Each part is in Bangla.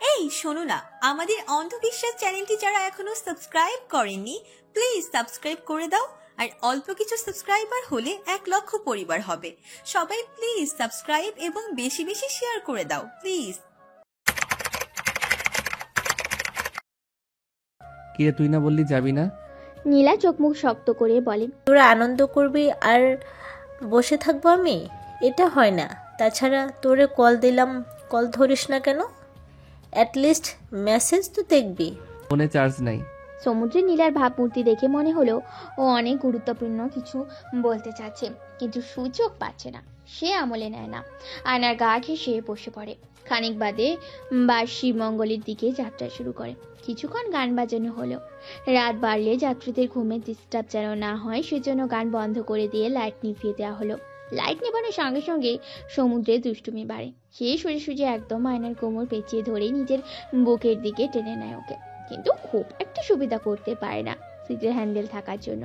এই শোনো না, আমাদের অন্ধবিশ্বাস চ্যানেলটি যারা এখনো সাবস্ক্রাইব করেননি প্লিজ সাবস্ক্রাইব করে দাও। আর অল্প কিছু সাবস্ক্রাইবার হলে 1 লক্ষ পরিবার হবে। সবাই প্লিজ সাবস্ক্রাইব এবং বেশি বেশি শেয়ার করে দাও প্লিজ। কে তুই না বললি যাবি না? নীলা চোখ মুখ শক্ত করে বলে, তোরা আনন্দ করবি আর বসে থাকবো আমি? এটা হয় না। তাছাড়া তোরে কল দিলাম, কল ধরিস না কেন? অ্যাটলিস্ট মেসেজ তো দেখবি। ফোনে চার্জ নাই। সমুদ্রে নীলার ভাবমূর্তি দেখে মনে হলো ও অনেক গুরুত্বপূর্ণ কিছু বলতে চাচ্ছে, কিন্তু সুযোগ পাচ্ছে না। সে আমলে নেয় না, আয়নার গা ঘেঁষে বসে পড়ে। খানিক বাদে বাঁশি মঙ্গলের দিকে যাত্রা শুরু করে। কিছুক্ষণ গান বাজানো হলো। রাত বাড়লে যাত্রীদের ঘুমের ডিস্টার্ব যেন না হয় সেজন্য গান বন্ধ করে দিয়ে লাইট নিভিয়ে দেওয়া হলো। লাইট নেভানোর সঙ্গে সঙ্গে সমুদ্রে দুষ্টুমি বাড়ে। সে সোজে একদম আয়নার কোমর পেঁচিয়ে ধরে নিজের বুকের দিকে টেনে নেয় ওকে, কিন্তু খুব একটা সুবিধা করতে পারে না সিটের হ্যান্ডেল থাকার জন্য।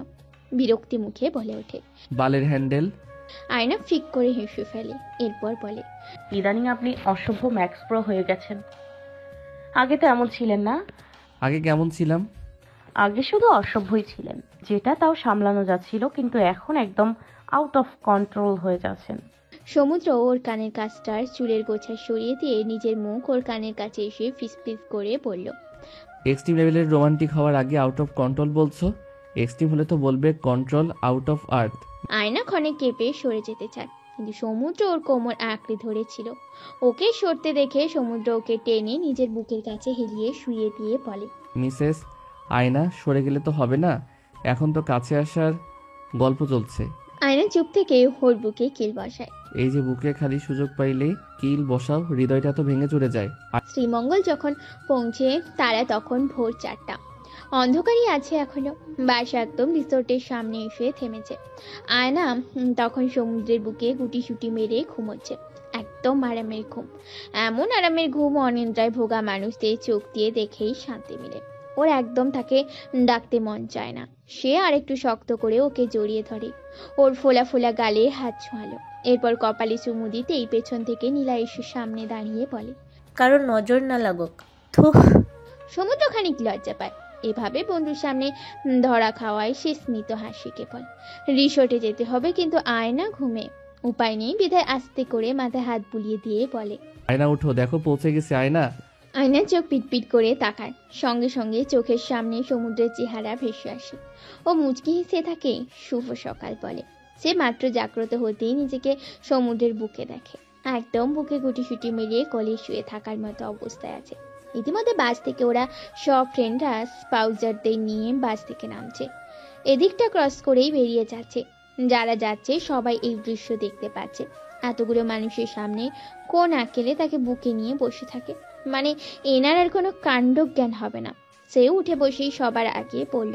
বিরক্তি মুখে বলে ওঠে, বালের হ্যান্ডেল। আয়না ফিক করে হেসে ফেলে, এরপর বলে, ইদানিং আপনি অসভ্য ম্যাক্স প্রো হয়ে গেছেন। আগে তো এমন ছিলেন না। আগে কেমন ছিলাম? আগে শুধু অসভ্যই ছিলেন, যেটা তাও সামলানো যাচ্ছিল, কিন্তু এখন একদম আউট অফ কন্ট্রোল হয়ে যাচ্ছেন। সমুদ্র ওর কানের কাছটার চুলের গোছা সরিয়ে দিয়ে নিজের মুখ ওর কানের কাছে এসে ফিসফিস করে বলল, এক্সট্রিম লেভেলের রোমান্টিক হওয়ার আগে আউট অফ কন্ট্রোল বলছো? এক্সট্রিম হলে তো বলবে কন্ট্রোল আউট অফ আর্থ। আয়না ক্ষণে কেঁপে সরে যেতে চায়, কিন্তু সমুদ্র ওর কোমর আঁকড়ে ধরেছিল। ওকে সরতে দেখে সমুদ্র ওকে টেনে নিজের বুকের কাছে হেলিয়ে শুইয়ে দিয়ে বলে, মিসেস আয়না, সরে গেলে তো হবে না, এখন তো কাছে আসার গল্প চলছে। আয়না চুপ থেকে ওর বুকে কিল বসায়। এই যে বুকে খালি সুযোগ পাইলেই কিল বসাও, হৃদয়টা তো ভেঙে চড়ে যায়। শ্রীমঙ্গল যখন পৌঁছে তারা তখন ভোর 4টা। অন্ধকারই আছে এখনো। বাস একদম রিসোর্টের সামনে এসে থেমেছে। আয়না তখন সমুদ্রের বুকে গুটিসুটি মেরে ঘুমোচ্ছে। একদম আরামের ঘুম। এমন আরামের ঘুম অনিদ্রায় ভোগা মানুষদের চোখ দিয়ে দেখেই শান্তি মিলে। ওর একদম তাকে ডাকতে মন চায় না। সে আরেকটু শক্ত করে ওকে জড়িয়ে ধরে, ওর ফোলা ফোলা গালে হাত ছোঁয়ালো। এরপর কপালে চুমু দিতেই পেছন থেকে নীলা এসে সামনে দাঁড়িয়ে বলে, কারোর নজর না লাগুক। থুহ। সমুদ্র খানিক লজ্জা পায়। এভাবে বন্ধুর সামনে ধরা খাওয়ায় সে স্মিত হাসি কেবল। রিসোর্টে যেতে হবে, কিন্তু আয়না ঘুমে। উপায় নেই বিধায় আস্তে করে মাথায় হাত বুলিয়ে দিয়ে বলে, আয়না উঠো, দেখো পৌঁছে গেছে। আয়না। আয়না চোখ পিটপিট করে তাকায়। সঙ্গে সঙ্গে চোখের সামনে সমুদ্রের চেহারা ভেসে আসে। ও মুচকি হেসে থাকে। শুভ সকাল বলে। সে মাত্র জাগ্রত হতেই নিজেকে সমুদ্রের বুকে দেখে। একদম বুকে গুটিসুটি মিলিয়ে কোলে শুয়ে থাকার মতো অবস্থায় আছে। ইতিমধ্যে বাস থেকে ওরা সব ফ্রেন্ডরা স্পাউজারদের নিয়ে বাস থেকে নামছে। এদিকটা ক্রস করেই বেরিয়ে যাচ্ছে। যারা যাচ্ছে সবাই এই দৃশ্য দেখতে পাচ্ছে। এতগুলো মানুষের সামনে কোন আকেলে তাকে বুকে নিয়ে বসে থাকে? মানে এনার আর কোনো কাণ্ডজ্ঞান হবে না। সে উঠে বসেই সবার আগে বলল,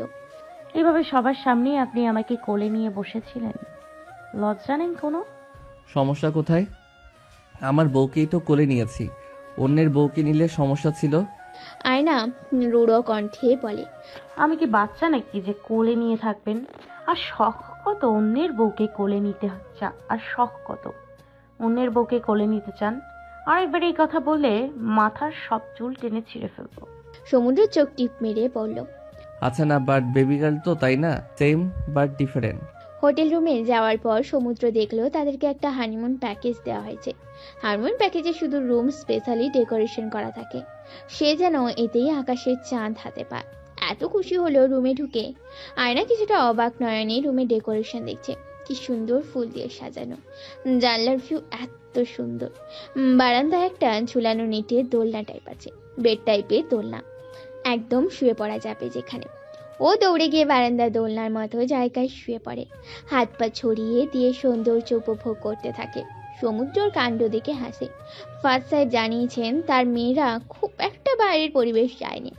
এইভাবে সবার সামনেই আপনি আমাকে কোলে নিয়ে বসেছিলেন, লজ্জা নেই কোনো? সমস্যা কোথায়? আমার বউকেই তো কোলে নিয়েছি, অন্যের বউকে নিলে সমস্যা ছিল? আয়না রূঢ় কণ্ঠে বলে, আমি কি বাচ্চা নাকি যে কোলে নিয়ে থাকবেন? আর শখ কত অন্যের বউকে কোলে নিতে আর শখ কত অন্যের বউকে কোলে নিতে চান? আরেকবার এই কথা বলে মাথার সব চুল টেনে ছিঁড়ে ফেলবো। সমুদ্র চোখ টিপ মেরে বলল, আচ্ছা না, বাট বেবি গার্ল তো, তাই না? Same but different. হোটেল রুমে যাওয়ার পর সমুদ্র দেখলো তাদেরকে একটা হানিমুন প্যাকেজ দেওয়া হয়েছে। হানিমুন প্যাকেজে শুধু রুম স্পেশালি ডেকোরেশন করা থাকে। সে যেন এতেই আকাশের চাঁদ হাতে পায়। এত খুশি হলো রুমে ঢুকে। আয়না কিছুটা অবাক নয়নে রুমে ডেকোরেশন দেখছে। কি সুন্দর ফুল দিয়ে সাজানো। জানলার ভিউ এত সুন্দর। বারান্দায় একটা ঝুলানো নেটের দোলনা টাইপ আছে, বেড টাইপের দোলনা। একদম শুয়ে পড়া যাবে যেখানে। ও দৌড়ে গিয়ে বারান্দার দোলনার মতো জায়গায় শুয়ে পড়ে। হাত পা ছড়িয়ে দিয়ে সৌন্দর্য উপভোগ করতে থাকে। সমুদ্রের কাণ্ড দেখে হাসে। ফার্স্ট সাহেব জানিয়েছেন তার মেয়েরা খুব একটা বাইরের পরিবেশ যায়নি।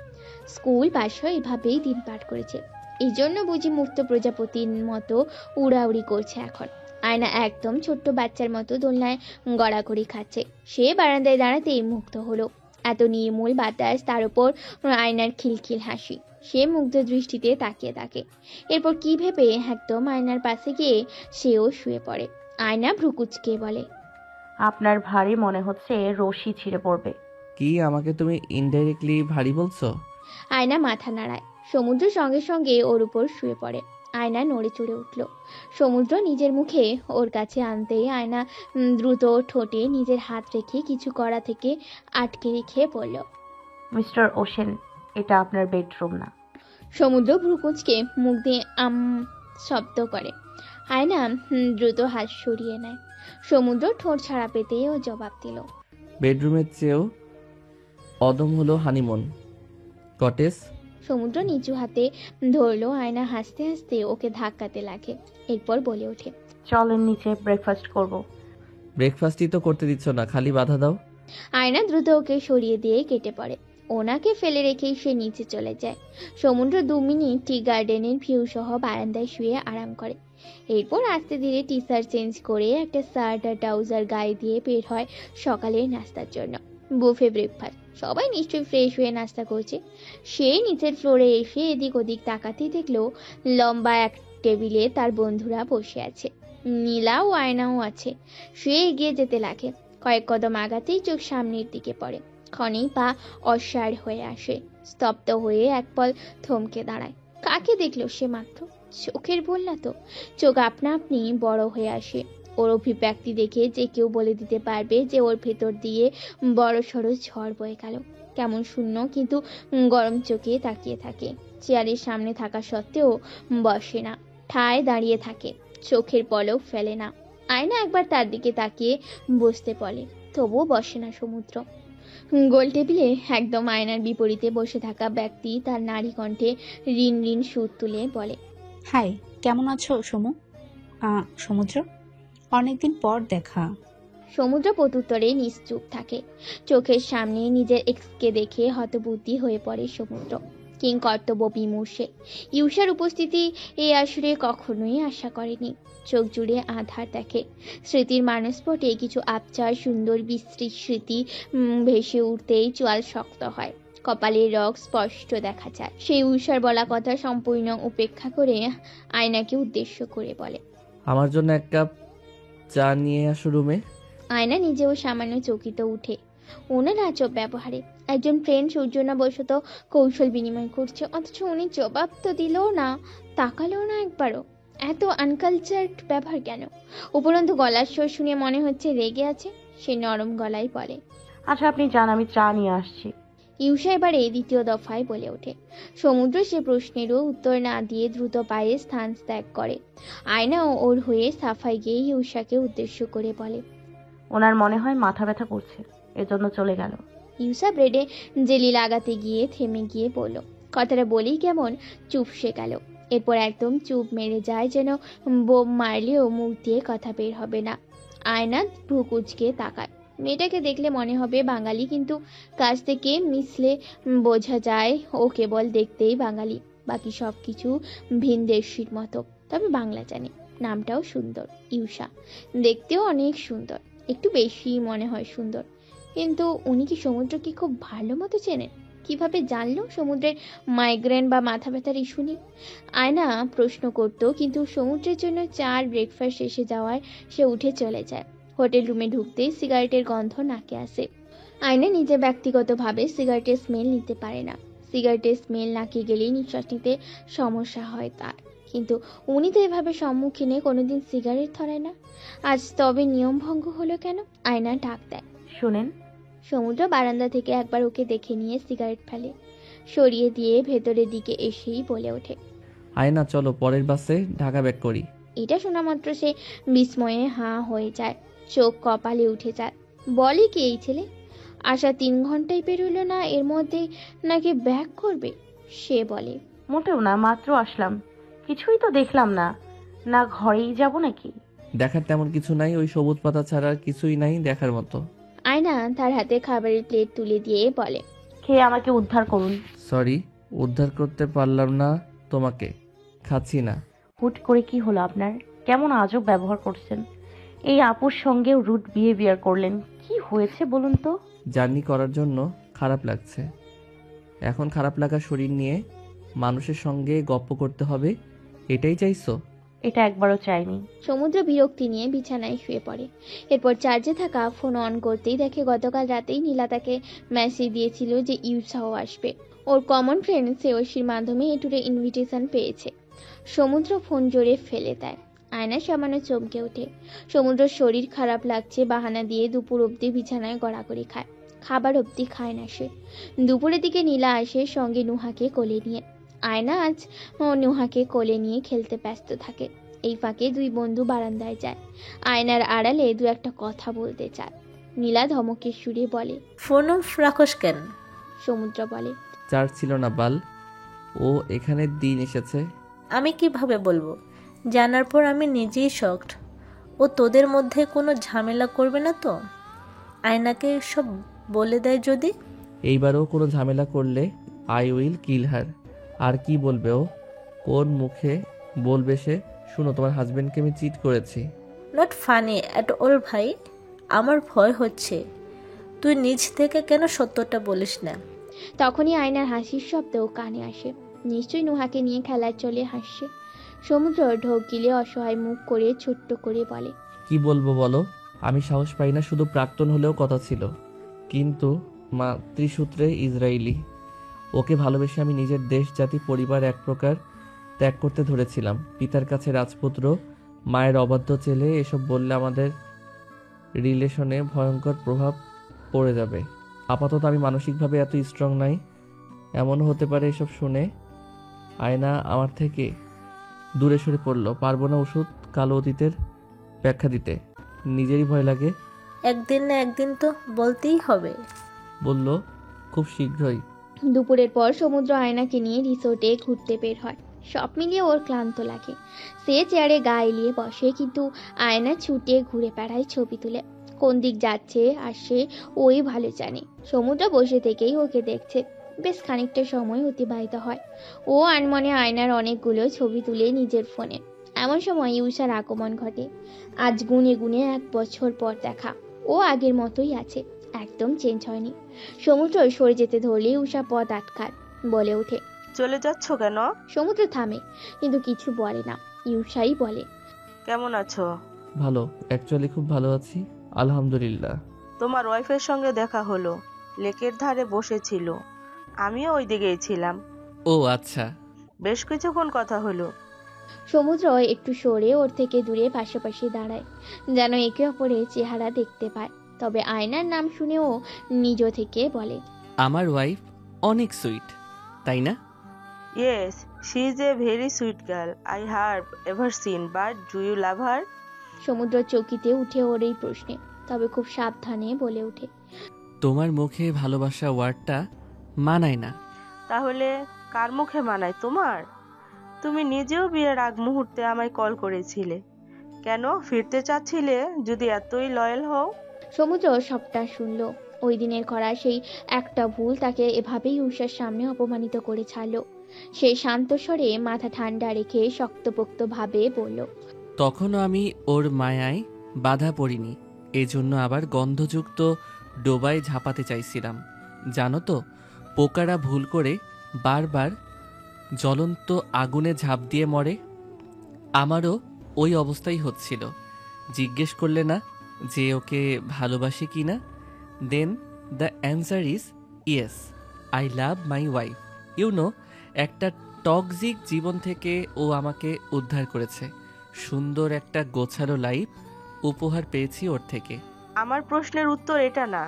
স্কুল বাসা এভাবেই দিন পার করেছে। এই জন্য বুঝি মুক্ত প্রজাপতির মতো উড়াউড়ি করছে এখন। আয়না একদম ছোট্ট বাচ্চার মতো দোলনায় গড়াগড়ি খাচ্ছে। সে বারান্দায় দাঁড়াতেই মুগ্ধ হলো। এত নির্মূল বাতাস, তার উপর আয়নার খিলখিল হাসি। সে মুগ্ধ দৃষ্টিতে তাকিয়ে থাকে। এরপর কি ভেবে একদম আয়নার পাশে গিয়ে সেও শুয়ে পড়ে। আয়না ভ্রুকুচকে বলে, আপনার ভারী মনে হচ্ছে রশি ছিঁড়ে পড়বে। কি আমাকে তুমি ইনডাইরেক্টলি ভারী বলছো? আয়না মাথা নাড়ায়। সমুদ্র সঙ্গে সঙ্গে ওর উপর শুয়ে পড়ে। আয়না নড়ে চড়ে উঠল। সমুদ্র নিজের মুখে ওর কাছে আনতেই আয়না দ্রুত ঠোঁটে নিজের হাত রেখে কিছু করা থেকে আটকে রেখে বলল, মিস্টার ওশেন, এটা আপনার বেডরুম না। সমুদ্র ভ্রুকুঁচকে মুখ দিয়ে শব্দ করে। আয়না দ্রুত হাত সরিয়ে নেয়। সমুদ্র ঠোঁট ছাড়া পেতেই ও জবাব দিল, বেডরুমের চেয়েও অদম হলো হানিমুন কটেজ। সমুদ্র নিচু হাতে ধরলো। আয়না হাসতে হাসতে ওকে ধাক্কাতে লাগে। এরপর বলে ওঠে, চলেন নিচে, ব্রেকফাস্ট করব। ব্রেকফাস্টই তো করতে দিচ্ছ না, খালি বাধা দাও। আয়না দ্রুত ওকে সরিয়ে দিয়ে কেটে পড়ে। ওনাকে ফেলে রেখেই সে নিচে চলে যায়। সমুদ্র 2 মিনিট টি গার্ডেনের ভিউ সহ বারান্দায় শুয়ে আরাম করে। এরপর আস্তে ধীরে টি শার্ট চেঞ্জ করে একটা শার্ট আর ট্রাউজার গায়ে দিয়ে বের হয় সকালের নাস্তার জন্য। বুফে ব্রেকফাস্ট, সবাই নিশ্চয়ই ফ্রেশ হয়ে নাস্তা করছে। সে নিচের ফ্লোরে এসে এদিক ওদিক তাকাতেই দেখলো লম্বা এক টেবিলে তার বন্ধুরা বসে আছে। নীলা ও আয়নাও আছে। সে এগিয়ে যেতে লাগে। কয়েক কদম আগাতেই চোখ সামনের দিকে পড়ে। ক্ষণেই পা অসাড় হয়ে আসে। স্তব্ধ হয়ে এক পল থমকে দাঁড়ায়। কাকে দেখলো সে মাত্র? চোখের ভুল না তো? চোখ আপনা আপনি বড় হয়ে আসে। ওর অভিব্যক্তি দেখে যে কেউ বলে দিতে পারবে যে ওর ভেতর দিয়ে বড় সড়ো ঝড় বয়ে গেল। কেমন শূন্য কিন্তু গরম চোখে তাকিয়ে থাকে। চেয়ারের সামনে থাকা সত্ত্বেও বসে না, ঠায় দাঁড়িয়ে থাকে, চোখের পলক ফেলে না। আয়না একবার তার দিকে তাকিয়ে বসতে বলে, তবুও বসে না সমুদ্র। গোল টেবিলে একদম আয়নার বিপরীতে বসে থাকা ব্যক্তি তার নারী কণ্ঠে রিন রিন সুর তুলে বলে, হাই, কেমন আছো সমু? সমুদ্র, অনেকদিন পর দেখা। সমুদ্র প্রত্যুত্তরে নিশ্চুপ থাকে। চোখের সামনে নিজের এক্সকে দেখে হতবুদ্ধি হয়ে পড়ে সমুদ্র। কিং কর্তব্য বিমূর্ষে। ইউষার উপস্থিতি এই আসরে কখনোই আশা করেনি। চোখ জুড়ে আধার দেখে। স্মৃতির মানসপটে কিছু আবচার সুন্দর বিস্তৃত স্মৃতি ভেসে উঠতেই চোয়াল শক্ত হয়। কপালের রগ স্পষ্ট দেখা যায়। সেই উষার বলা কথা সম্পূর্ণ উপেক্ষা করে আয়নাকে উদ্দেশ্য করে বলে, আমার জন্য এক কাপ চা নিয়ে আসো রুমে। আয়না নিজেও সামান্য চকিত উঠে। ওনার আজব ব্যবহারে। একজন ফ্রেন্ড সৌজন্যবশত কৌশল বিনিময় করছে, অথচ উনি জবাব তো দিল না, তাকালো না একবারও। এত আনকালচার্ড ব্যবহার কেন? উপরন্তু গলার স্বর শুনে মনে হচ্ছে রেগে আছে। সে নরম গলায় বলে, আচ্ছা আপনি যান, আমি চা নিয়ে আসছি। ইউষা এবারে দ্বিতীয় দফায় বলে ওঠে। সমুদ্র সে প্রশ্নেরও উত্তর না দিয়ে দ্রুত পায়ে স্থান ত্যাগ করে। আয়নাও ওর হয়ে সাফাই গিয়ে ইউষাকে উদ্দেশ্য করে বলে, ওনার মনে হয় মাথা ব্যথা করছে, এজন্য চলে গেল। ইউসা ব্রেডে জেলি লাগাতে গিয়ে থেমে গিয়ে বলল। কথাটা বলেই কেমন চুপসে গেল। এরপর একদম চুপ মেরে যায়, যেন বোম মারলেও মুখ দিয়ে কথা বের হবে না। আয়না ভ্রু কুঁচকে তাকায়। মেয়েটাকে দেখলে মনে হবে বাঙালি, কিন্তু কাছ থেকে মিশলে বোঝা যায় ও কেবল দেখতেই বাঙালি, বাকি সব কিছু ভিনদেশির মতো। তবে বাংলা জানে। নামটাও সুন্দর, ইউষা। দেখতেও অনেক সুন্দর, একটু বেশি মনে হয় সুন্দর। কিন্তু উনি কি সমুদ্রকে খুব ভালো মতো চেনেন? কিভাবে জানলো সমুদ্রের মাইগ্রেন বা মাথা ব্যথার ইস্যু নেই? আয়না প্রশ্ন করত, কিন্তু সমুদ্রের জন্য চার ব্রেকফাস্ট শেষে যাওয়ায় সে উঠে চলে যায়। হোটেল রুমে ঢুকতেই সিগারেটের গন্ধ নাকে আসে। আয়না নিজে ব্যক্তিগতভাবে সিগারেটের স্মেল নিতে পারে না। সিগারেটের স্মেল নাকে গেলেই নিঃশ্বাস নিতে সমস্যা হয় তার। কিন্তু উনি তো এভাবে সম্মুখীনে কোনোদিন সিগারেট ধরায় না। আজ তবে নিয়ম ভঙ্গ হলো কেন? আয়না ডাক দেয়, শুনেন। সমুদ্র বারান্দা থেকে একবার ওকে দেখে নিয়ে সিগারেট ফেলে, সরিয়ে দিয়ে ভেতরের দিকে এসেই বলে ওঠে, আয়না চলো পরের বাসে ঢাকা ব্যাক করি। এটা শোনা মাত্র সে বিস্ময়ে হাঁ হয়ে যায়, চোখ কপালে উঠে যায়। বলে কি এই ছেলে? আশা 3 ঘন্টায় পেরোলো না, এর মধ্যে নাকি ব্যাক করবে। সে বলে, মোটেও না, মাত্র আসলাম, কিছুই তো দেখলাম না। না ঘরেই যাব নাকি? দেখার তেমন কিছু নাই, ওই সবুজ পাতা ছাড়া আর কিছুই নাই দেখার মতো। আয়না তার হাতে খাবারের প্লেট তুলে দিয়ে বলে, খেয়ে আমাকে উদ্ধার করুন। সরি, উদ্ধার করতে পারলাম না তোমাকে, খাচ্ছি না। হুট করে কি হলো আপনার? কেমন আজব ব্যবহার করছেন। এই আপুর সঙ্গেও রুড বিহেভিয়ার করলেন, কি হয়েছে বলুন তো? জার্নি করার জন্য খারাপ লাগছে। এখন খারাপ লাগা শরীর নিয়ে মানুষের সঙ্গে গপ্প করতে হবে, এটাই চাইছো? এটা একবারও চাইনি। সমুদ্র বিরক্তি নিয়ে বিছানায় শুয়ে পড়ে। এরপর চার্জে থাকা ফোন অন করতেই দেখে গতকাল রাতেই নীলা তাকে মেসেজ দিয়েছিল যে ইউসাও আসবে। ওর কমন ফ্রেন্ড শ্রেয়সীর মাধ্যমে এ ট্যুরে ইনভিটেশন পেয়েছে। সমুদ্র ফোন জোরে ফেলে দেয়। আয়না সামান্য চমকে ওঠে। সমুদ্রের শরীর খারাপ লাগছে বাহানা দিয়ে দুপুর অবধি বিছানায় গড়াগড়ি খায়। খাবার অবধি খায় না সে। দুপুরের দিকে নীলা আসে সঙ্গে নুহাকে কোলে নিয়ে। আয়না আজ নুহাকে কোলে নিয়ে খেলতে ব্যস্ত থাকে। এই ফাঁকে দুই বন্ধু বারান্দায় যায়। আয়নার আড়ালে দু একটা কথা বলতে চায়। নীলা ধমকের সুরে বলে, ফোন অফ রাখোস কেন? সমুদ্র বলে, চার্জ ছিল না বাল। ও এখানে দিন এসেছে। আমি কিভাবে বলবো? জানার পর আমি নিজেই শকড। ও তোদের মধ্যে কোনো ঝামেলা করবে না তো? আয়নাকে সব বলে দেয় যদি? এইবারও কোনো ঝামেলা করলে আই উইল কিল হার। আর কি বলবে ও? কোন মুখে বলবে সে? শুনো, তোমার হাজবেন্ডকে আমি চিট করেছি। নট ফানি অ্যাট অল ভাই। আমার ভয় হচ্ছে। তুই নিজ থেকে কেন সত্যটা বলিস না? তখনই আয়নার হাসির শব্দ কানে আসে। নিশ্চয়ই নুহাকে নিয়ে খেলার চলে হাসছে। সমুদ্র ঢোক গিলে অসহায় মুখ করে ছোট্ট করে বলে, কি বলবো বলো? আমি সাহস পাই না। শুধু প্রাক্তন হলেও কথা ছিল, কিন্তু মাতৃসূত্রে ইসরায়েলি। ওকে ভালোবেসে আমি নিজের দেশ, জাতি, পরিবার এক প্রকার ত্যাগ করতে ধরেছিলাম। পিতার কাছে রাজপুত্র, মায়ের অবাধ্য ছেলে, এসব বললে আমাদের রিলেশনে ভয়ঙ্কর প্রভাব পড়ে যাবে। আপাতত আমি মানসিকভাবে এত স্ট্রং নাই। এমনও হতে পারে এসব শুনে আয়না আমার থেকে দূরে সরে পড়লো। পারবো না ওষুধ কালো অতীতের ব্যাখ্যা দিতে। নিজেরই ভয় লাগে। একদিন না একদিন তো বলতেই হবে। বলল খুব শীঘ্রই। দুপুরের পর সমুদ্র আয়নাকে নিয়ে রিসোর্টে ঘুরতে বের হয়। সব মিলিয়ে ওর ক্লান্ত লাগে। সে চেয়ারে গা এলিয়ে বসে, কিন্তু আয়না ছুটে ঘুরে বেড়ায় ছবি তুলে। কোন দিক যাচ্ছে আসছে ওই ভালো জানে। সমুদ্র বসে থেকেই ওকে দেখছে। বেশ খানিকটা সময় অতিবাহিত হয়। ও আনমনে আয়নার অনেকগুলো ছবি তুলে নিজের ফোনে। এমন সময় ইউসার আগমন ঘটে। আজ গুনে গুনে 1 বছর পর দেখা। ও আগের মতোই আছে, একদম চেঞ্জ হয়নি। সমুদ্র সরে যেতে ধরলে উষা পথ আটকায়, বলে ওঠে, চলে যাচ্ছ কেন? সমুদ্র থামে, কিন্তু কিছু বলে না। ইউসাই বলে, কেমন আছো? ভালো, অ্যাকচুয়ালি খুব ভালো আছি, আলহামদুলিল্লাহ। তোমার ওয়াইফের সঙ্গে দেখা হলো, লেকের ধারে বসেছিল। আমিও ওই দিকেই ছিলাম। ও আচ্ছা। বেশ কিছুক্ষণ কথা হলো। সমুদ্র একটু সরে ওর থেকে দূরে পাশাপাশি দাঁড়ায়, যেন একে অপরের চেহারা দেখতে পায়। তবে আয়নার নাম শুনেও নিজ থেকে বলে, আমার ওয়াইফ অনেক সুইট, তাই না? Yes, she is a very sweet girl I have ever seen, but do you love her? সমুদ্র চকিতে উঠে ওর এই প্রশ্নে, তবে খুব সাবধানে বলে ওঠে, তোমার মুখে ভালোবাসা ওয়ার্ডটা মানায় না। তাহলে কার মুখে মানায় তোমার? তুমি নিজেও বিয়ের আগ মুহূর্তে আমায় কল করেছিলে। কেন ফিরতে চাচ্ছিলে যদি এতই লয়াল হও? সমুদ্র সবটা শুনল। ওই দিনের করা সেই একটা ভুল তাকে এভাবেই উষার সামনে অপমানিত করে ছাড়লো। সেই শান্ত স্বরে মাথা ঠান্ডা রেখে শক্তপোক্ত ভাবে বলল, তখনও আমি ওর মায়ায় বাধা পড়িনি, এজন্য আবার গন্ধযুক্ত ডোবায় ঝাঁপাতে চাইছিলাম। জানো তো, পোকারা ভুল করে বারবার জ্বলন্ত আগুনে ঝাঁপ দিয়ে মরে। আমারও ওই অবস্থাই হচ্ছিল। জিজ্ঞেস করলে না যে ওকে ভালোবাসি কি না? Then the answer is yes, I love my wife. You know, একটা টক্সিক জীবন থেকে ও আমাকে উদ্ধার করেছে। সুন্দর একটা গোছালো লাইফ উপহার পেয়েছি ওর থেকে। আমার প্রশ্নের উত্তর এটা না।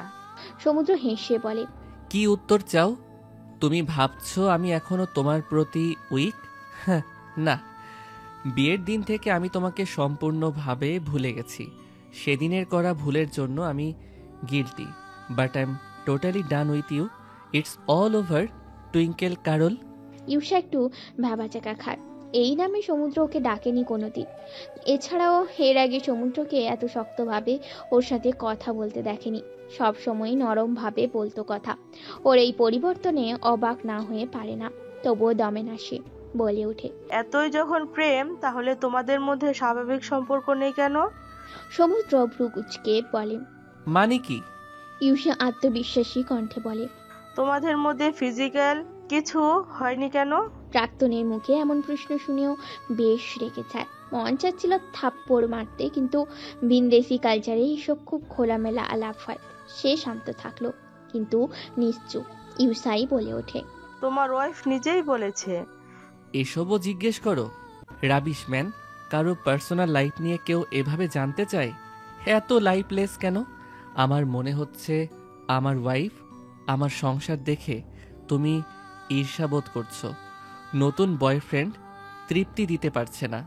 সমুদ্র হেসে বলে, কি উত্তর চাও? তুমি ভাবছো আমি এখনো তোমার প্রতি উইক? হ্যাঁ, না। বিয়ের দিন থেকে আমি তোমাকে সম্পূর্ণভাবে ভুলে গেছি। সেদিনের করা ভুলের জন্য আমি guilty, but I am totally done with you. It's all over, Twinkle Carol. ইউসা একটু ভ্যাবাচাকা খায়। এই নামে সমুদ্র ওকে ডাকেনি কোনোদিন। এছাড়াও এর আগে সমুদ্রকে এত শক্তভাবে ওর সাথে কথা বলতে দেখেনি। সব সময় নরম ভাবে বলতো কথা। ওর এই পরিবর্তনে অবাক না হয়ে পারে না, তবুও দমে না সে, বলে ওঠে, এতই যখন প্রেম, তাহলে তোমাদের মধ্যে স্বাভাবিক সম্পর্ক নেই কেন? সমুদ্র ভ্রু কুঁচকে বলে, মানে কি? ইউসা আত্মবিশ্বাসী কণ্ঠে বলে, তোমাদের মধ্যে ফিজিক্যাল কিছু হয়নি কেন? প্রাক্তনের মুখে এমন প্রশ্ন শুনেও বেশ রেগে যায়। মন চাচ্ছিল থাপ্পড় মারতে, কিন্তু ভিনদেশি কালচারে এসব খুব খোলামেলা আলাপ হয়। সে শান্ত থাকলো, কিন্তু নিশ্চুপ। ইউসাই বলে ওঠে, তোমার ওয়াইফ নিজেই বলেছে। এসবও জিজ্ঞেস করো? Rubbish man. কারো পার্সোনাল লাইফ নিয়ে কেউ এভাবে জানতে চায়? এত লাইফলেস কেন? আমার মনে হচ্ছে আমার ওয়াইফ আমার সংসার দেখে তুমি ঈর্ষাবোধ করছো। নতুন বয়ফ্রেন্ড তৃপ্তি দিতে পারছে না।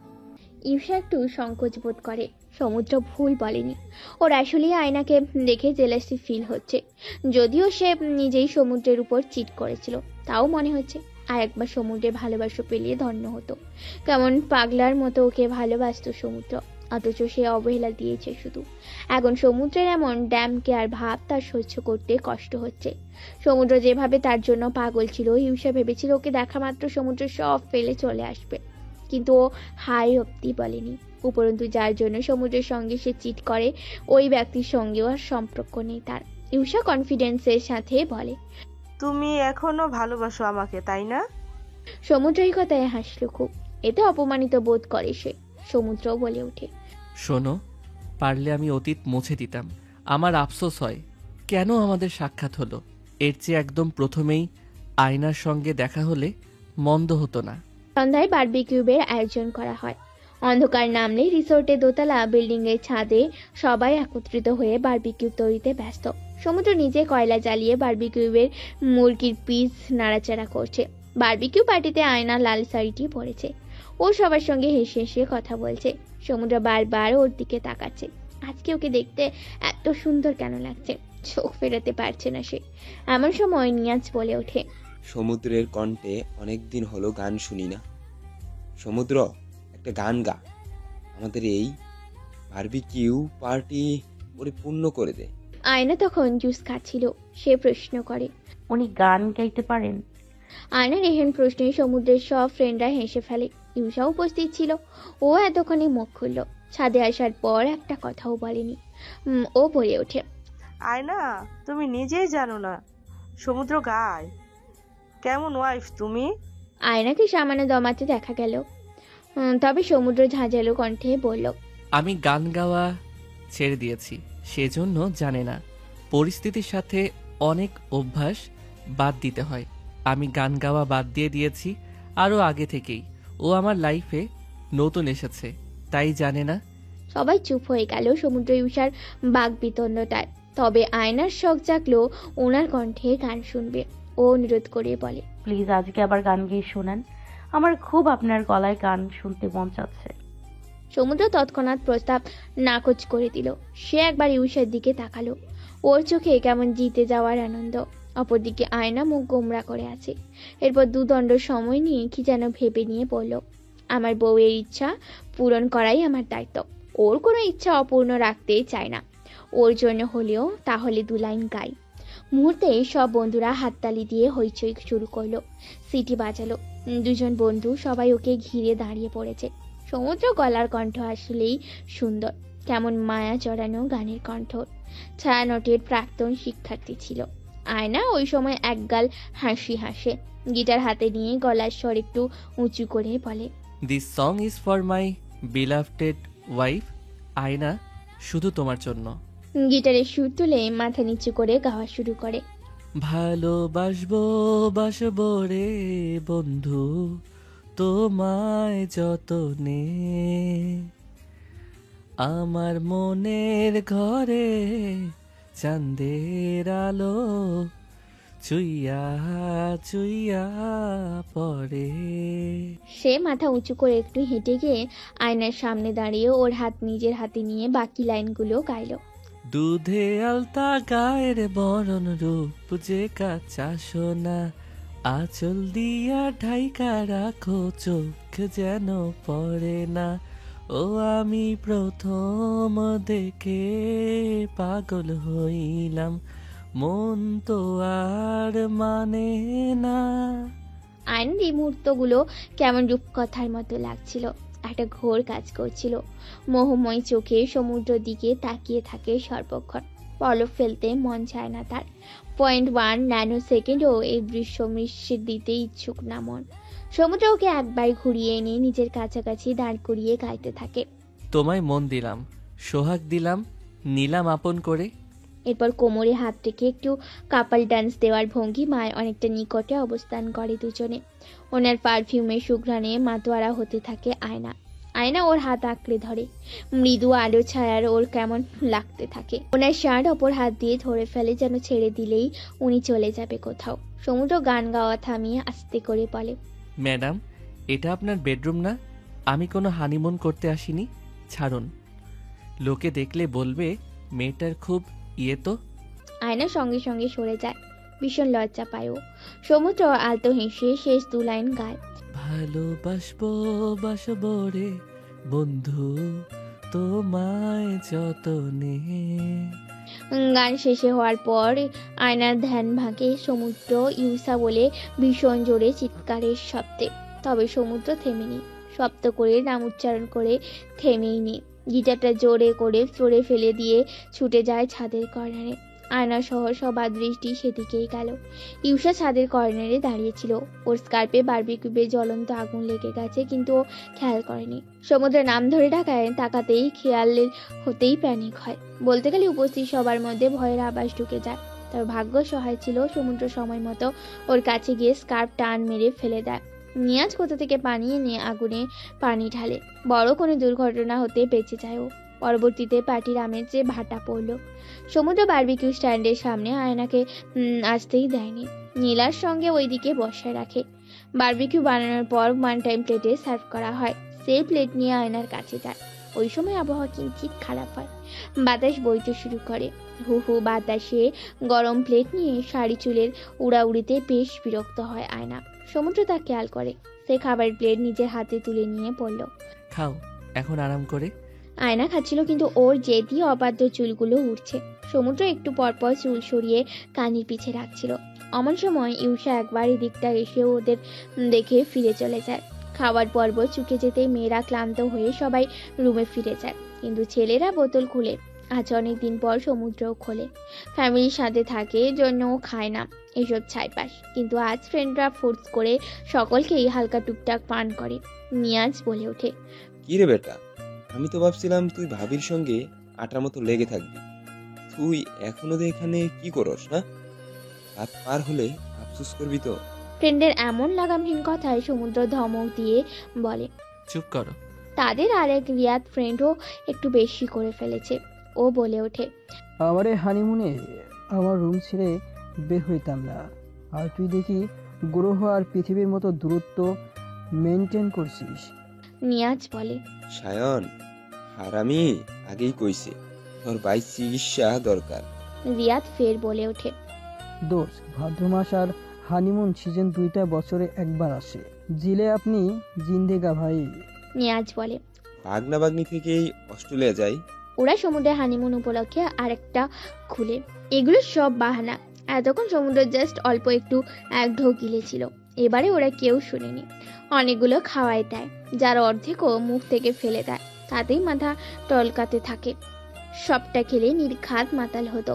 ইউসা একটু সংকোচ বোধ করে। সমুদ্র ভুল বলেনি, ওর আসলেই আয়নাকে দেখে জেলাসি ফিল হচ্ছে। যদিও সে নিজেই সমুদ্রের উপর চিট করেছিল, তাও মনে হচ্ছে আর একবার সমুদ্রের ভালোবাসা পেলে ধন্য হতো। কেমন পাগলার মতো ওকে ভালোবাসতো সমুদ্র, অথচ সে অবহেলা দিয়েছে শুধু। এখন সমুদ্রের এমন ড্যাম কেয়ার ভাব তার সহ্য করতে কষ্ট হচ্ছে। সমুদ্র যেভাবে তার জন্য পাগল ছিল, ইউসা ভেবেছিল ওকে দেখা মাত্র সমুদ্র সব ফেলে চলে আসবে, কিন্তু ও হাই অব্দি বলেনি। উপরন্তু যার জন্য সমুদ্রের সঙ্গে সে চিট করে, ওই ব্যক্তির সঙ্গেও আর সম্পর্ক নেই তার। ইউসা কনফিডেন্সের সাথে বলে, তুমি এখনো ভালোবাসো আমাকে, তাই না? সমুদ্র এই কথায় হাসলো খুব। এতে অপমানিত বোধ করে সে। সমুদ্র বলে ওঠে, শোনো, পারলে আমি অতীত মুছে দিতাম। আমার আফসোস হয় কেন আমাদের সাক্ষাৎ হলো। এর চেয়ে একদম প্রথমেই আয়নার সঙ্গে দেখা হলে মন্দ হতো না। সন্ধ্যায় বারবিকিউবের আয়োজন করা হয়। অন্ধকার নামলে রিসোর্টে দোতলা বিল্ডিং এর ছাদে সবাই একত্রিত হয়ে বারবিকিউ তৈরিতে ব্যস্ত। সমুদ্র নিজে কয়লা জ্বালিয়ে বারবিকিউবের মুরগির পিস নাড়াচাড়া করছে। বারবিকিউ পার্টিতে আয়না লাল শাড়িটি পরেছে। ও সবার সঙ্গে হেসে হেসে কথা বলছে। সমুদ্র বারবার ওর দিকে তাকাচ্ছে। আজকে ওকে দেখতে এত সুন্দর কেন লাগছে, চোখ ফেরাতে পারছে না সে। এমন সময় নিয়াজ বলে ওঠে, সমুদ্রের কণ্ঠে অনেকদিন হলো গান শুনি না। সমুদ্র, একটা গান গা, আমাদের এই বারবিকিউ পার্টি পরিপূর্ণ করে দে। আয়না তখন জুস খাচ্ছিল। সে প্রশ্ন করে, উনি গান গাইতে পারেন? আয়নার এহেন প্রশ্নে সমুদ্রের সব ফ্রেন্ডরা হেসে ফেলে। ইউসা উপস্থিত ছিল। ও এতক্ষণে মুখ খুলল। ছাদে আসার পর একটা কথাও বলেনি। ও বলে ওঠে, আয়না, তুমি নিজেই জানো না সমুদ্র গায়। কেমন ওয়াইফ তুমি? আয়নাকে সামান্য দমাতে দেখা গেল। তবে সমুদ্র ঝাঁঝালো কণ্ঠে বলল, আমি গান গাওয়া ছেড়ে দিয়েছি, সেজন্য জানে না। পরিস্থিতির সাথে অনেক অভ্যাস বাদ দিতে হয়। আমি গান গাওয়া বাদ দিয়ে দিয়েছি আরও আগে থেকেই। ও আমার লাইফে নতুন এসেছে, তাই জানে না। সবাই চুপ হয়ে গেল সমুদ্র ইউসার বাক বিতণ্ডটায়। তবে আয়নার শখ জাগলো ওনার কণ্ঠে গান শুনবে। ও অনুরোধ করে বলে, প্লিজ আজকে আবার গান গেয়ে শোনান, আমার খুব আপনার গলায় গান শুনতে মন চাচ্ছে। সমুদ্র তৎক্ষণাৎ প্রস্তাব নাকচ করে দিল। সে একবার ইউসার দিকে তাকালো। ওর চোখে কেমন জিতে যাওয়ার আনন্দ। অপরদিকে আয়না মুখ গোমরা করে আছে। এরপর দুদণ্ড সময় নিয়ে কি যেন ভেবে নিয়ে বলল, আমার বউয়ের ইচ্ছা পূরণ করাই আমার দায়িত্ব। ওর কোনো ইচ্ছা অপূর্ণ রাখতে চায় না। ওর জন্য হলেও তাহলে 2 লাইন গাই। মুহূর্তে সব বন্ধুরা হাততালি দিয়ে হইচই শুরু করলো। সিটি বাজালো। দুজন বন্ধু সবাই ওকে ঘিরে দাঁড়িয়ে পড়েছে। সমুদ্র গলার কণ্ঠ আসলেই সুন্দর, কেমন মায়া জড়ানো গানের কণ্ঠ। ছায়ানটের প্রাক্তন শিক্ষার্থী ছিল। আয়না ওই সময় একগাল হাসি হাসে। গিটার হাতে নিয়ে গলার স্বর একটু উঁচু করে বলে, this song is for my beloved wife Ayna, শুধু তোমার জন্য। গিটারের সুর তুলে মাথা নিচু করে গাওয়া শুরু করে, ভালোবাসবো বাসবো রে বন্ধু, তোমায় যতনে, আমার মনের ঘরে চাঁদের আলো চুইয়া চুইয়া পড়ে। সে মাথা উঁচু করে একটু হেঁটে গিয়ে আয়নার সামনে দাঁড়িয়ে ওর হাত নিজের হাতে নিয়ে বাকি লাইনগুলো গাইল। দুধে আলতা গায়ের বরণ রূপ যে কাঁচা সোনা, আঁচল দিয়া ঢাইকা রাখো চোখ যেন পড়ে না, ও আমি প্রথম দেখে পাগল হইলাম, মন তো আর মানে না। আয়নার এই মুহূর্তগুলো কেমন রূপকথার মতো লাগছিল। একটা ঘোর কাজ করছিল। মোহময় চোখে সমুদ্র দিকে তাকিয়ে থাকে সর্বক্ষণ। পলক ফেলতে মন চায় না তার। 0.1 ন্যানো সেকেন্ডও এই দৃশ্য মিশ্রিত দিতে ইচ্ছুক না মন। সমুদ্র ওকে একবার ঘুরিয়ে এনে নিজের কাছাকাছি দাঁড় করিয়ে গাইতে থাকে। তোমায় মন দিলাম, সোহাগ দিলাম, নিলাম আপন করে। এরপর কোমরে হাত রেখে একটু কাপাল ডান্স দেওয়ার ভঙ্গিমায় অনেকটা নিকটে অবস্থান করে দুজনে। ওনার পারফিউমের সুঘ্রাণে মাতোয়ারা হতে থাকে আয়না। আয়না ওর হাত আঁকড়ে ধরে, মৃদু আলো ছায়ার ওর কেমন লাগতে থাকে। ওনার শার্ট অপর হাত দিয়ে ধরে ফেলে, যেন ছেড়ে দিলেই উনি চলে যাবে কোথাও। সমুদ্র গান গাওয়া থামিয়ে আস্তে করে বলে, ম্যাডাম, এটা আপনার বেডরুম না, আমি কোনো হানিমুন করতে আসিনি, ছাড়ুন। লোকে দেখলে বলবে মেয়েটার খুব ইয়ে তো। আয়না সঙ্গে সঙ্গে সরে যায়, ভীষণ লজ্জা পায় ও। সমুদ্র আলতো হেসে শেষ 2 লাইন গায়, ভালোবাসবো বাসবো রে বন্ধু, তোমায় যতনে। গান শেষে হওয়ার পর আয়নার ধ্যান ভাঙে সমুদ্র ইউসা বলে ভীষণ জোরে চিৎকারের শব্দে। তবে সমুদ্র থেমেনি, শব্দ করে নাম উচ্চারণ করে থেমেই নি। গিটারটা জোরে করে চড়ে ফেলে দিয়ে ছুটে যায় ছাদের কর্নারে। আয়না সহ সবার দৃষ্টি সেদিকেই গেল। ইউসা ছাদের কর্নারে দাঁড়িয়েছিল, ওর স্কার্পে বারবিকিউবে জ্বলন্ত আগুন লেগে গেছে, কিন্তু ও খেয়াল করেনি। সমুদ্রের নাম ধরে ডাকায় তাকাতেই খেয়ালের হতেই প্যানিক হয়। বলতে গেলে উপস্থিত সবার মধ্যে ভয়ের আভাস ঢুকে যায়। তবে ভাগ্য সহায় ছিল, সমুদ্র সময় মতো ওর কাছে গিয়ে স্কার্প টান মেরে ফেলে দেয়। নিয়াজ কোথা থেকে পানি এনে আগুনে পানি ঢালে। বড় কোনো দুর্ঘটনা হতে বেঁচে যায় ও। পরবর্তীতে পার্টির আমেজে ভাটা পড়ল। সমুদ্র বারবিকিউ স্ট্যান্ডের সামনে আয়নাকে আসতেই দেয়নি, নীলার সঙ্গে ওইদিকে বসায় রাখে। বারবিকিউ বানানোর পর 1 টাইম প্লেটে সার্ভ করা হয়। সেই প্লেট নিয়ে আয়নার কাছে যায়। ওই সময় আবহাওয়া কিঞ্চিত খারাপ হয়, বাতাস বইতে শুরু করে। হু হু বাতাসে গরম প্লেট নিয়ে শাড়ি চুলের উড়াউড়িতে বেশ বিরক্ত হয় আয়না। সমুদ্র তা খেয়াল করে। সে খাবার প্লেট নিজের হাতে তুলে নিয়ে পড়ল, খাও এখন আরাম করে। আয়না খাচ্ছিল, কিন্তু ওর জেদি অবাধ্য চুলগুলো উঠছে। সমুদ্র একটু পরপর চুল সরিয়ে কানের পিছে রাখছিল। এমন সময় ইউসা একবার এদিকটা এসে ওদের দেখে ফিরে চলে যায়। খাওয়ার পর্ব চুকে যেতেই মেয়েরা ক্লান্ত হয়ে সবাই রুমে ফিরে যায়, কিন্তু ছেলেরা বোতল খুলে। আজ অনেক দিন পর সমুদ্রও খোলে। ফ্যামিলির সাথে থাকে জন্য ও খায় না এসব ছাইপাস, কিন্তু আজ ফ্রেন্ডরা ফোর্স করে সকলকেই হালকা টুকটাক পান করে। নিয়াজ বলে ওঠে, কি রে বেটা, আমি তো ভাবছিলাম তুই ভাবির সঙ্গে আটার মতো লেগে থাকবি। তুই এখনো এখানে কি করস? না রাত পার হলে আফসোস করবি তো। ফ্রেন্ডের এমন লাগামহীন কথায় সমুদ্র ধমক দিয়ে বলে, চুপ করো। তাদের আরেক রিয়াদ ফ্রেন্ডও একটু বেশি করে ফেলেছে। ও বলে ওঠে, আমার এই হানিমুনে আমার রুম ছেড়ে বের হইতাম না, আর তুই দেখি গ্রহ আর পৃথিবীর মতো দূরত্ব মেনটেন করছিস। নিয়াজ বলে, সায়ন, হারামি আগেই কইছে তোর ভাই চিকিৎসা দরকার। রিয়াদ ফের বলে ওঠে, দোষ, ভাদ্র মাস আর হানিমুন সিজন 2টা বছরে একবার আসে, জিলে আপনি জিন্দেগা ভাই। নিয়াজ বলে, ভাগনা ভাগ্নি থেকেই অস্ট্রেলিয়া যাই। ওরা সমুদ্রের হানিমুন উপলক্ষে আরেকটা খুলে। এগুলো সব বাহানা। এতক্ষণ সমুদ্র জাস্ট অল্প একটু এক ঢোক গিলেছিল, এবারে ওরা কেউ শুনেনি। অনেকগুলো খাওয়াই দেয়, যার অর্ধেকও মুখ থেকে ফেলে দেয়, তাতেই মাথা টলকাতে থাকে। সবটা খেলে নির্ঘাত মাতাল হতো।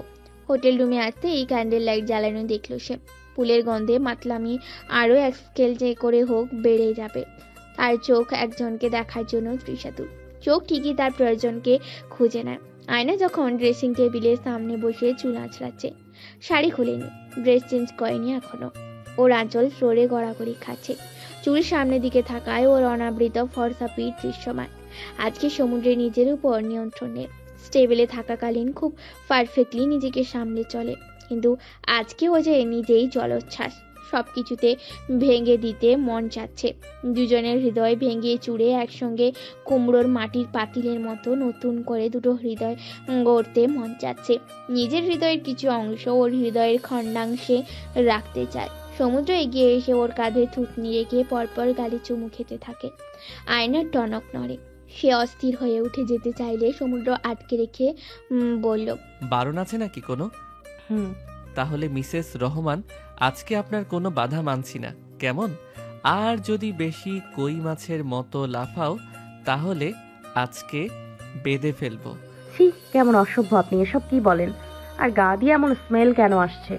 হোটেল রুমে আসতে এই ক্যান্ডেল লাইট জ্বালানো দেখলো সে। ফুলের গন্ধে মাতলামি আরও এক স্কেল যে করে হোক বেড়ে যাবে। তার চোখ একজনকে দেখার জন্য তৃষাতুর। চোখ ঠিকই তার প্রয়োজনকে খুঁজে নেয়। আয়না যখন ড্রেসিং টেবিলের সামনে বসে চুল আঁচড়াচ্ছে, শাড়ি খুলেনি, ড্রেস চেঞ্জ করেনি এখনো। ওর আঁচল ফ্লোরে গড়াগড়ি খাচ্ছে। চুল সামনের দিকে থাকায় ওর অনাবৃত ফর্সা পিঠ দৃশ্যমান। আজকে সমুদ্রের নিজের উপর নিয়ন্ত্রণ নেই। স্টেবলে থাকাকালীন খুব পারফেক্টলি নিজেকে সামলে চলে, কিন্তু আজকে ও যে নিজেই জলোচ্ছ্বাস। সব কিছুতে ভেঙে দিতে মন চাচ্ছে। দুজনের হৃদয় ভেঙে চুড়ে একসঙ্গে কুমড়োর মাটির পাতিলের মতো নতুন করে দুটো হৃদয় গড়তে মন চাচ্ছে। নিজের হৃদয়ের কিছু অংশ ওর হৃদয়ের খণ্ডাংশে রাখতে চায়। সমুদ্র এগিয়ে এসে ওর কাঁধে থুতনি রেখে পরপর গালে চুমু খেতে থাকে। আয়নার টনক নড়ে। সে অস্থির হয়ে উঠে যেতে চাইলে সমুদ্র আটকে রেখে বলল, বারণ আছে নাকি কোনো? তাহলে মিসেস রহমান, আজকে আপনার কোনো বাধা মানছি না, কেমন? আর যদি বেশি কই মাছের মতো লাফাও তাহলে আজকে বেঁধে ফেলবো। ছি, কেমন অসভ্য আপনি, এসব কি বলেন? আর গা দিয়ে এমন স্মেল কেন আসছে?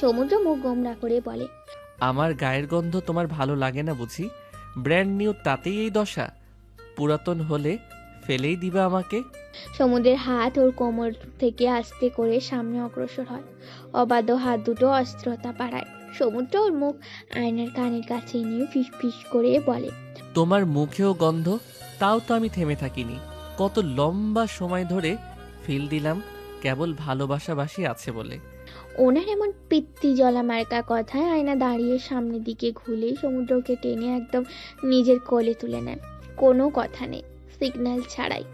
সমুদ্র মুখ গোমরা করে বলে, আমার গায়ের গন্ধ তোমার ভালো লাগে না বুঝি? ব্র্যান্ড নিউ তাতেই এই দশা? পুরাতন হলে ফেলেই দিবা আমাকে? সমুদ্রের হাত ওর কোমর থেকে আস্তে করে সামনে অগ্রসর হয়। অবাধ্য হাত দুটো অস্ত্রতা বাড়ায়। সমুদ্র ওর মুখ আয়নার কানের কাছে নিয়ে ফিস ফিস করে বলে, তোমার মুখেও গন্ধ, তাও তো আমি থেমে থাকিনি। কত লম্বা সময় ধরে ফিল দিলাম কেবল ভালোবাসাবাসি আছে বলে। ওনার এমন পিত্তি জলা মার্কা কথায় আয়না দাঁড়িয়ে সামনের দিকে ঘুরে সমুদ্রকে টেনে একদম নিজের কোলে তুলে নেয়। কোনো কথা নেই, সিগন্যাল ছাড়াই।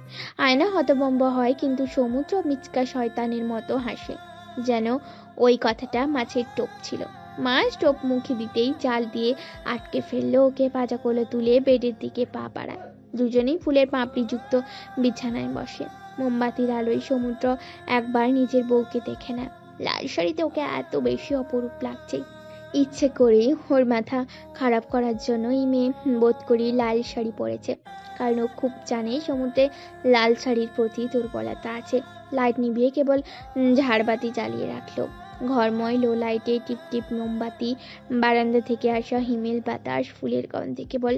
আয়না হতভম্ব হয়, কিন্তু সমুদ্র মিচকা শয়তানের মতো হাসে, যেন ওই কথাটা মাছের টোপ ছিল। মাছ টোপ মুখে দিতেই জাল দিয়ে আটকে ফেললো ওকে। পাজা কোলে তুলে বেডের দিকে পা বাড়ায়। দুজনেই ফুলের পাপড়ি যুক্ত বিছানায় বসে। মোমবাতির আলোয় সমুদ্র একবার নিজের বউকে দেখে নেয়। লাল শাড়িতে ওকে এত বেশি অপরূপ লাগছে। ইচ্ছে করেই ওর মাথা খারাপ করার জন্য এই মেয়ে বোধ করি লাল শাড়ি পরেছে, কারণ ও খুব জানে সমুদ্রে লাল শাড়ির প্রতি দুর্বলতা আছে। লাইট নিভিয়ে কেবল ঝাড়বাতি জ্বালিয়ে রাখলো। ঘরময় লো লাইটে টিপ টিপ মোমবাতি, বারান্দা থেকে আসা হিমেল বাতাস, ফুলের গন্ধে কেবল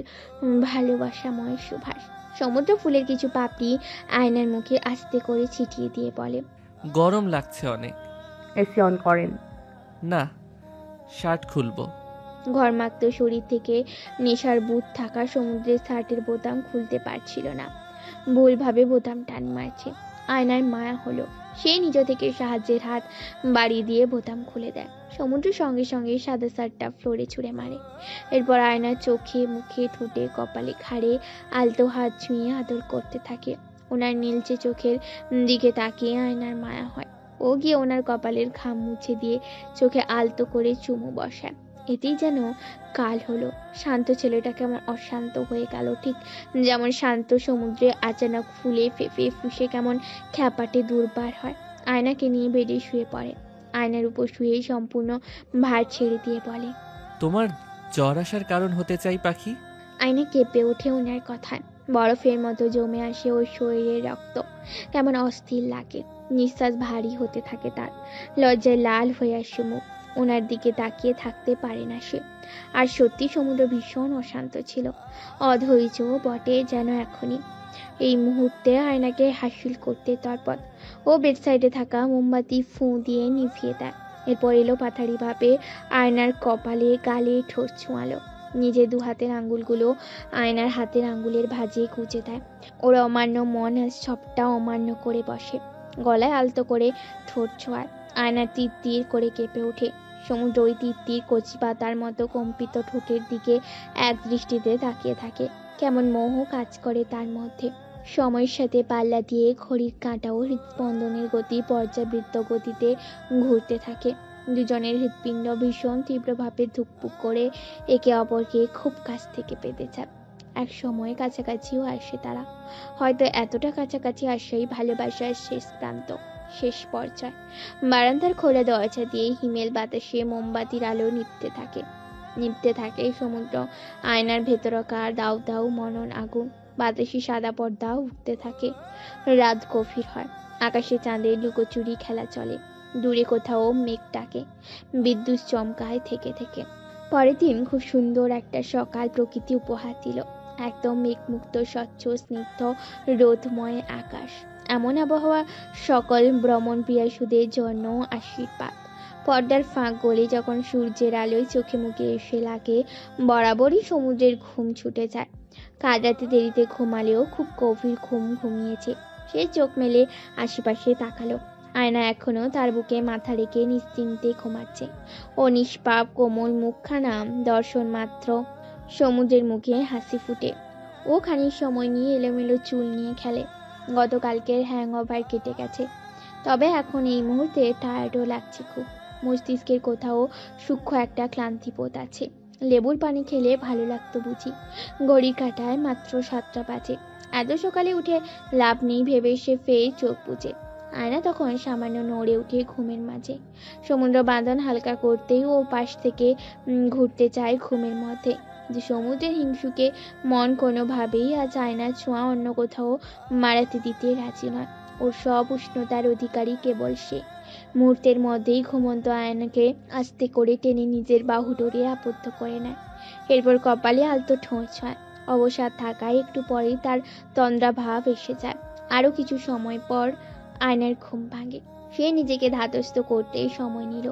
ভালোবাসাময় সুভাষ। সমুদ্র ফুলের কিছু পাপড়ি আয়নার মুখে আস্তে করে ছিটিয়ে দিয়ে বলে, গরম লাগছে অনেক। এসি অন করেন। না, শার্ট খুলবো। ঘরমাক্ত শরীর থেকে নেশার বুট থাকা সমুদ্রের শার্টের বোতাম খুলতে পারছিল না। ভুলভাবে বোতাম টান মারছে। আয়নার মায়া হলো। সে নিজ থেকে সাহায্যের হাত বাড়িয়ে দিয়ে বোতাম খুলে দেয়। সমুদ্র সঙ্গে সঙ্গে সাদা শার্টটা ফ্লোরে ছুঁড়ে মারে। এরপর আয়নার চোখে মুখে ঠোঁটে কপালে ঘাড়ে আলতো হাত ছুঁয়ে আদর করতে থাকে। ওনার নীলচে চোখের দিকে তাকিয়ে আয়নার মায়া হয়। ও গিয়ে ওনার কপালের ঘাম মুছে দিয়ে চোখে আলতো করে চুমু বসায়। এতেই যেন কাল হলো। শান্ত ছেলেটা কেমন অশান্ত হয়ে গেল, ঠিক যেমন শান্ত সমুদ্রে আচানক ফুলে ফেঁপে ফুসে কেমন খ্যাপাটে দুর্বার হয়। আয়নাকে নিয়ে বেডে শুয়ে পড়ে। আয়নার উপর শুয়ে সম্পূর্ণ ভার ছেড়ে দিয়ে বলে, তোমার জ্বর আসার কারণ হতে চাই পাখি। আয়না কেঁপে ওঠে ওনার কথায়। বরফের মতো জমে আসে ওর শরীরের রক্ত। কেমন অস্থির লাগে। নিঃশ্বাস ভারী হতে থাকে তার। লজ্জায় লাল হয়ে আসে মুখ। ওনার দিকে তাকিয়ে থাকতে পারে না সে। আর সত্যি সমুদ্র ভীষণ অশান্ত ছিল। অধৈর্য বটে যেন এখনই। এই মুহূর্তে আয়নাকে হাসিল করতে তৎপর। ও বেডসাইডে থাকা মোমবাতি ফুঁ দিয়ে নিভিয়ে দেয়। এরপর এলো পাথারি ভাবে আয়নার কপালে গালে ঠোঁট ছোঁয়ালো। নিজের দু হাতের আঙ্গুলগুলো আয়নার হাতের আঙ্গুলের ভাঁজে গুঁজে দেয়। ওর অমান্য মন আজ সবটা অমান্য করে বসে। গলায় আলতো করে ঠোঁট ছোঁয়ায়। আয়না তীর তীর করে কেঁপে ওঠে। সমুদ্র ওই তীর তীর কচি পাতার মতো কম্পিত ঠোঁটের দিকে এক দৃষ্টিতে তাকিয়ে থাকে। কেমন মোহ কাজ করে তার মধ্যে। সময়ের সাথে পাল্লা দিয়ে ঘড়ির কাঁটাও হৃদস্পন্দনের গতি পর্যাবৃত্ত গতিতে ঘুরতে থাকে। দুজনের হৃৎপিণ্ড ভীষণ তীব্রভাবে ধুকপুক করে একে অপরকে খুব কাছ থেকে পেতে চায়। এক সময় কাছাকাছিও আসে তারা। হয়তো এতটা কাছাকাছি আসাই ভালোবাসার শেষ প্রান্ত, শেষ পর্যায়। বারান্দার খোলা দরজা দিয়ে হিমেল বাতাসে মোমবাতির আলো নিভতে থাকে সমুদ্র। আয়নার ভেতরকার দাউ দাউ মনন আগুন। বাতাসি সাদা পর্দা উঠতে থাকে। রাত গভীর হয়। আকাশে চাঁদের লুকোচুরি খেলা চলে। দূরে কোথাও মেঘ ডাকে। বিদ্যুৎ চমকায় থেকে থেকে। পরের দিন খুব সুন্দর একটা সকাল প্রকৃতি উপহার দিল। একদম মেঘমুক্ত স্বচ্ছ স্নিগ্ধ রোদময় আকাশ। এমন আবহাওয়া সকল ভ্রমণ পিয়াসুদের জন্য আশীর্বাদ। পর্দার ফাঁক গলে যখন সূর্যের আলোয় চোখে মুখে এসে লাগে, বরাবরই সমুদ্রের ঘুম ছুটে যায়। কাল রাতে দেরিতে ঘুমালেও খুব গভীর ঘুম ঘুমিয়েছে। সে চোখ মেলে আশেপাশে তাকালো। আয়না এখনো তার বুকে মাথা রেখে নিশ্চিন্তে ঘুমাচ্ছে। ও নিষ্পাপ কোমল মুখখানা দর্শন মাত্র সমুদ্রের মুখে হাসি ফুটে। ও খানিক সময় নিয়ে এলোমেলো চুল নিয়ে খেলে। গতকালকের হ্যাংওভার কেটে গেছে, তবে এখন এই মুহূর্তে টায়ার্ডও লাগছে খুব। মস্তিষ্কের কোথাও সূক্ষ্ম একটা ক্লান্তিবোধ আছে। লেবুর পানি খেলে ভালো লাগতো বুঝি। ঘড়ির কাঁটায় মাত্র 7টা বাজে। এত সকালে উঠে লাভ নেই ভেবে সে ফের চোখ বুজে। আয়না তখন সামান্য নড়ে উঠে ঘুমের মাঝে। সমুদ্র বাঁধন হালকা করতেই ও পাশ থেকে ঘুরতে চায় ঘুমের মধ্যে। যে সমুদ্রের হিংসুকে মন কোনোভাবেই আজ আয়নার ছোঁয়া অন্য কোথাও মারাতে দিতে রাজি নয়। ওর সব উষ্ণতার অধিকারী কেবল সে। মুহূর্তের মধ্যেই ঘুমন্ত আয়নাকে আস্তে করে টেনে নিজের বাহু ডোরে আবদ্ধ করে নেয়। এরপর কপালে আলতো ঠোঁট ছয়। অবসাদ থাকায় একটু পরেই তার তন্দ্রা ভাব এসে যায়। আরো কিছু সময় পর আয়নার ঘুম ভাঙে। সে নিজেকে ধাতস্থ করতে সময় নিল।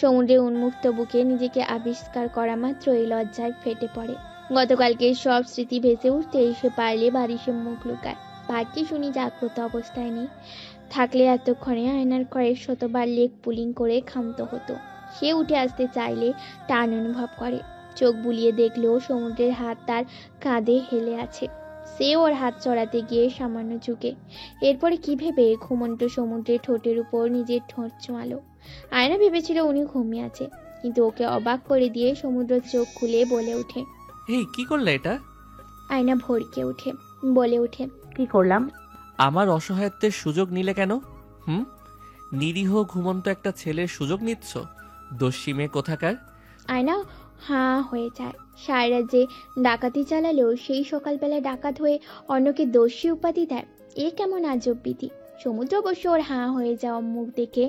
সমুদ্রে উন্মুক্ত বুকে নিজেকে আবিষ্কার করা মাত্রই লজ্জায় ফেটে পড়ে। গতকালকে সব স্মৃতি ভেসে উঠতে সে পারলে বারিশে মুখ লুকায়। ভাগ্যে শুনি জাগ্রত অবস্থায় নেই, থাকলে এতক্ষণে আয়নার কয়েক শতবার লেগ পুলিং করে ক্ষান্ত হতো। সে উঠে আসতে চাইলে টান অনুভব করে। চোখ বুলিয়ে দেখলেও সমুদ্রের হাত তার কাঁধে হেলে আছে। সে ওর হাত চড়াতে গিয়ে সামান্য ঝুঁকে। এরপরে কি ভেবে ঘুমন্ত সমুদ্রের ঠোঁটের উপর নিজের ঠোঁট ছোঁয়ালো। আয়না ভেবেছিল উনি ঘুমিয়ে আছে, কিন্তু ওকে অবাক করে দিয়ে সমুদ্র চোখ খুলে বলে ওঠে। এই কি করলে এটা? আয়না ভরকে উঠে বলে ওঠে, কি করলাম? আমার অসহায়ত্বের সুযোগ নিলে কেন? নিরীহ ঘুমন্ত একটা ছেলের সুযোগ নিচ্ছ? দস্যি মেয়ে কোথাকার। আয়না হাঁ হয়ে যায়। সায়রা যে ডাকাতি চালালেও সেই সকালবেলা ডাকাত হয়ে অন্যকে দোষী উপাধি দেয়, এ কেমন আজব বিধি। সমুদ্র অবশ্য ওর হাঁ হয়ে যাওয়া মুখ দেখে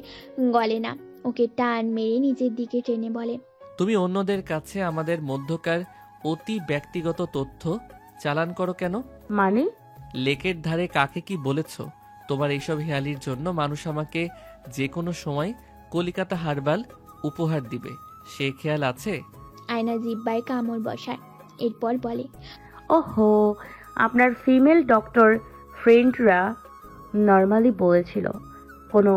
গলে না। ওকে টান মেরে নিজের দিকে টেনে বলে, তুমি অন্যদের কাছে আমাদের মধ্যকার অতি ব্যক্তিগত তথ্য চালান করো কেন? মানে? লেকের ধারে কাকে কি বলেছ? তোমার এইসব হেয়ালির জন্য মানুষ আমাকে যে কোনো সময় কলিকাতা হারবাল উপহার দিবে, সে খেয়াল আছে? আয়না জিব্বায় কামড় বসায়। এরপর বলে, ওহো, আপনার ফিমেল ডক্টর ফ্রেন্ডরা নর্মালি বলেছিল কোনো